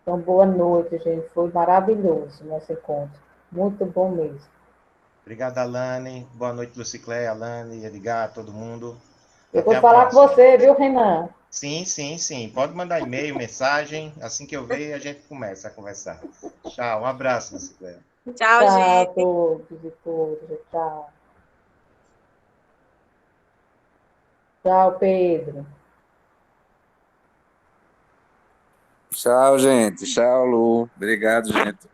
Então, boa noite, gente. Foi maravilhoso nosso encontro. Muito bom mesmo. Obrigado, Alane. Boa noite, Lucicléia, Alane, Edgar, todo mundo. Eu vou falar com você, viu, Renan? Sim. Pode mandar e-mail, mensagem. Assim que eu ver, a gente começa a conversar. Tchau, um abraço, Lucicléia. Tchau, gente. Tchau, todos e todas. Tchau. Tchau, Pedro. Tchau, gente. Tchau, Lu. Obrigado, gente.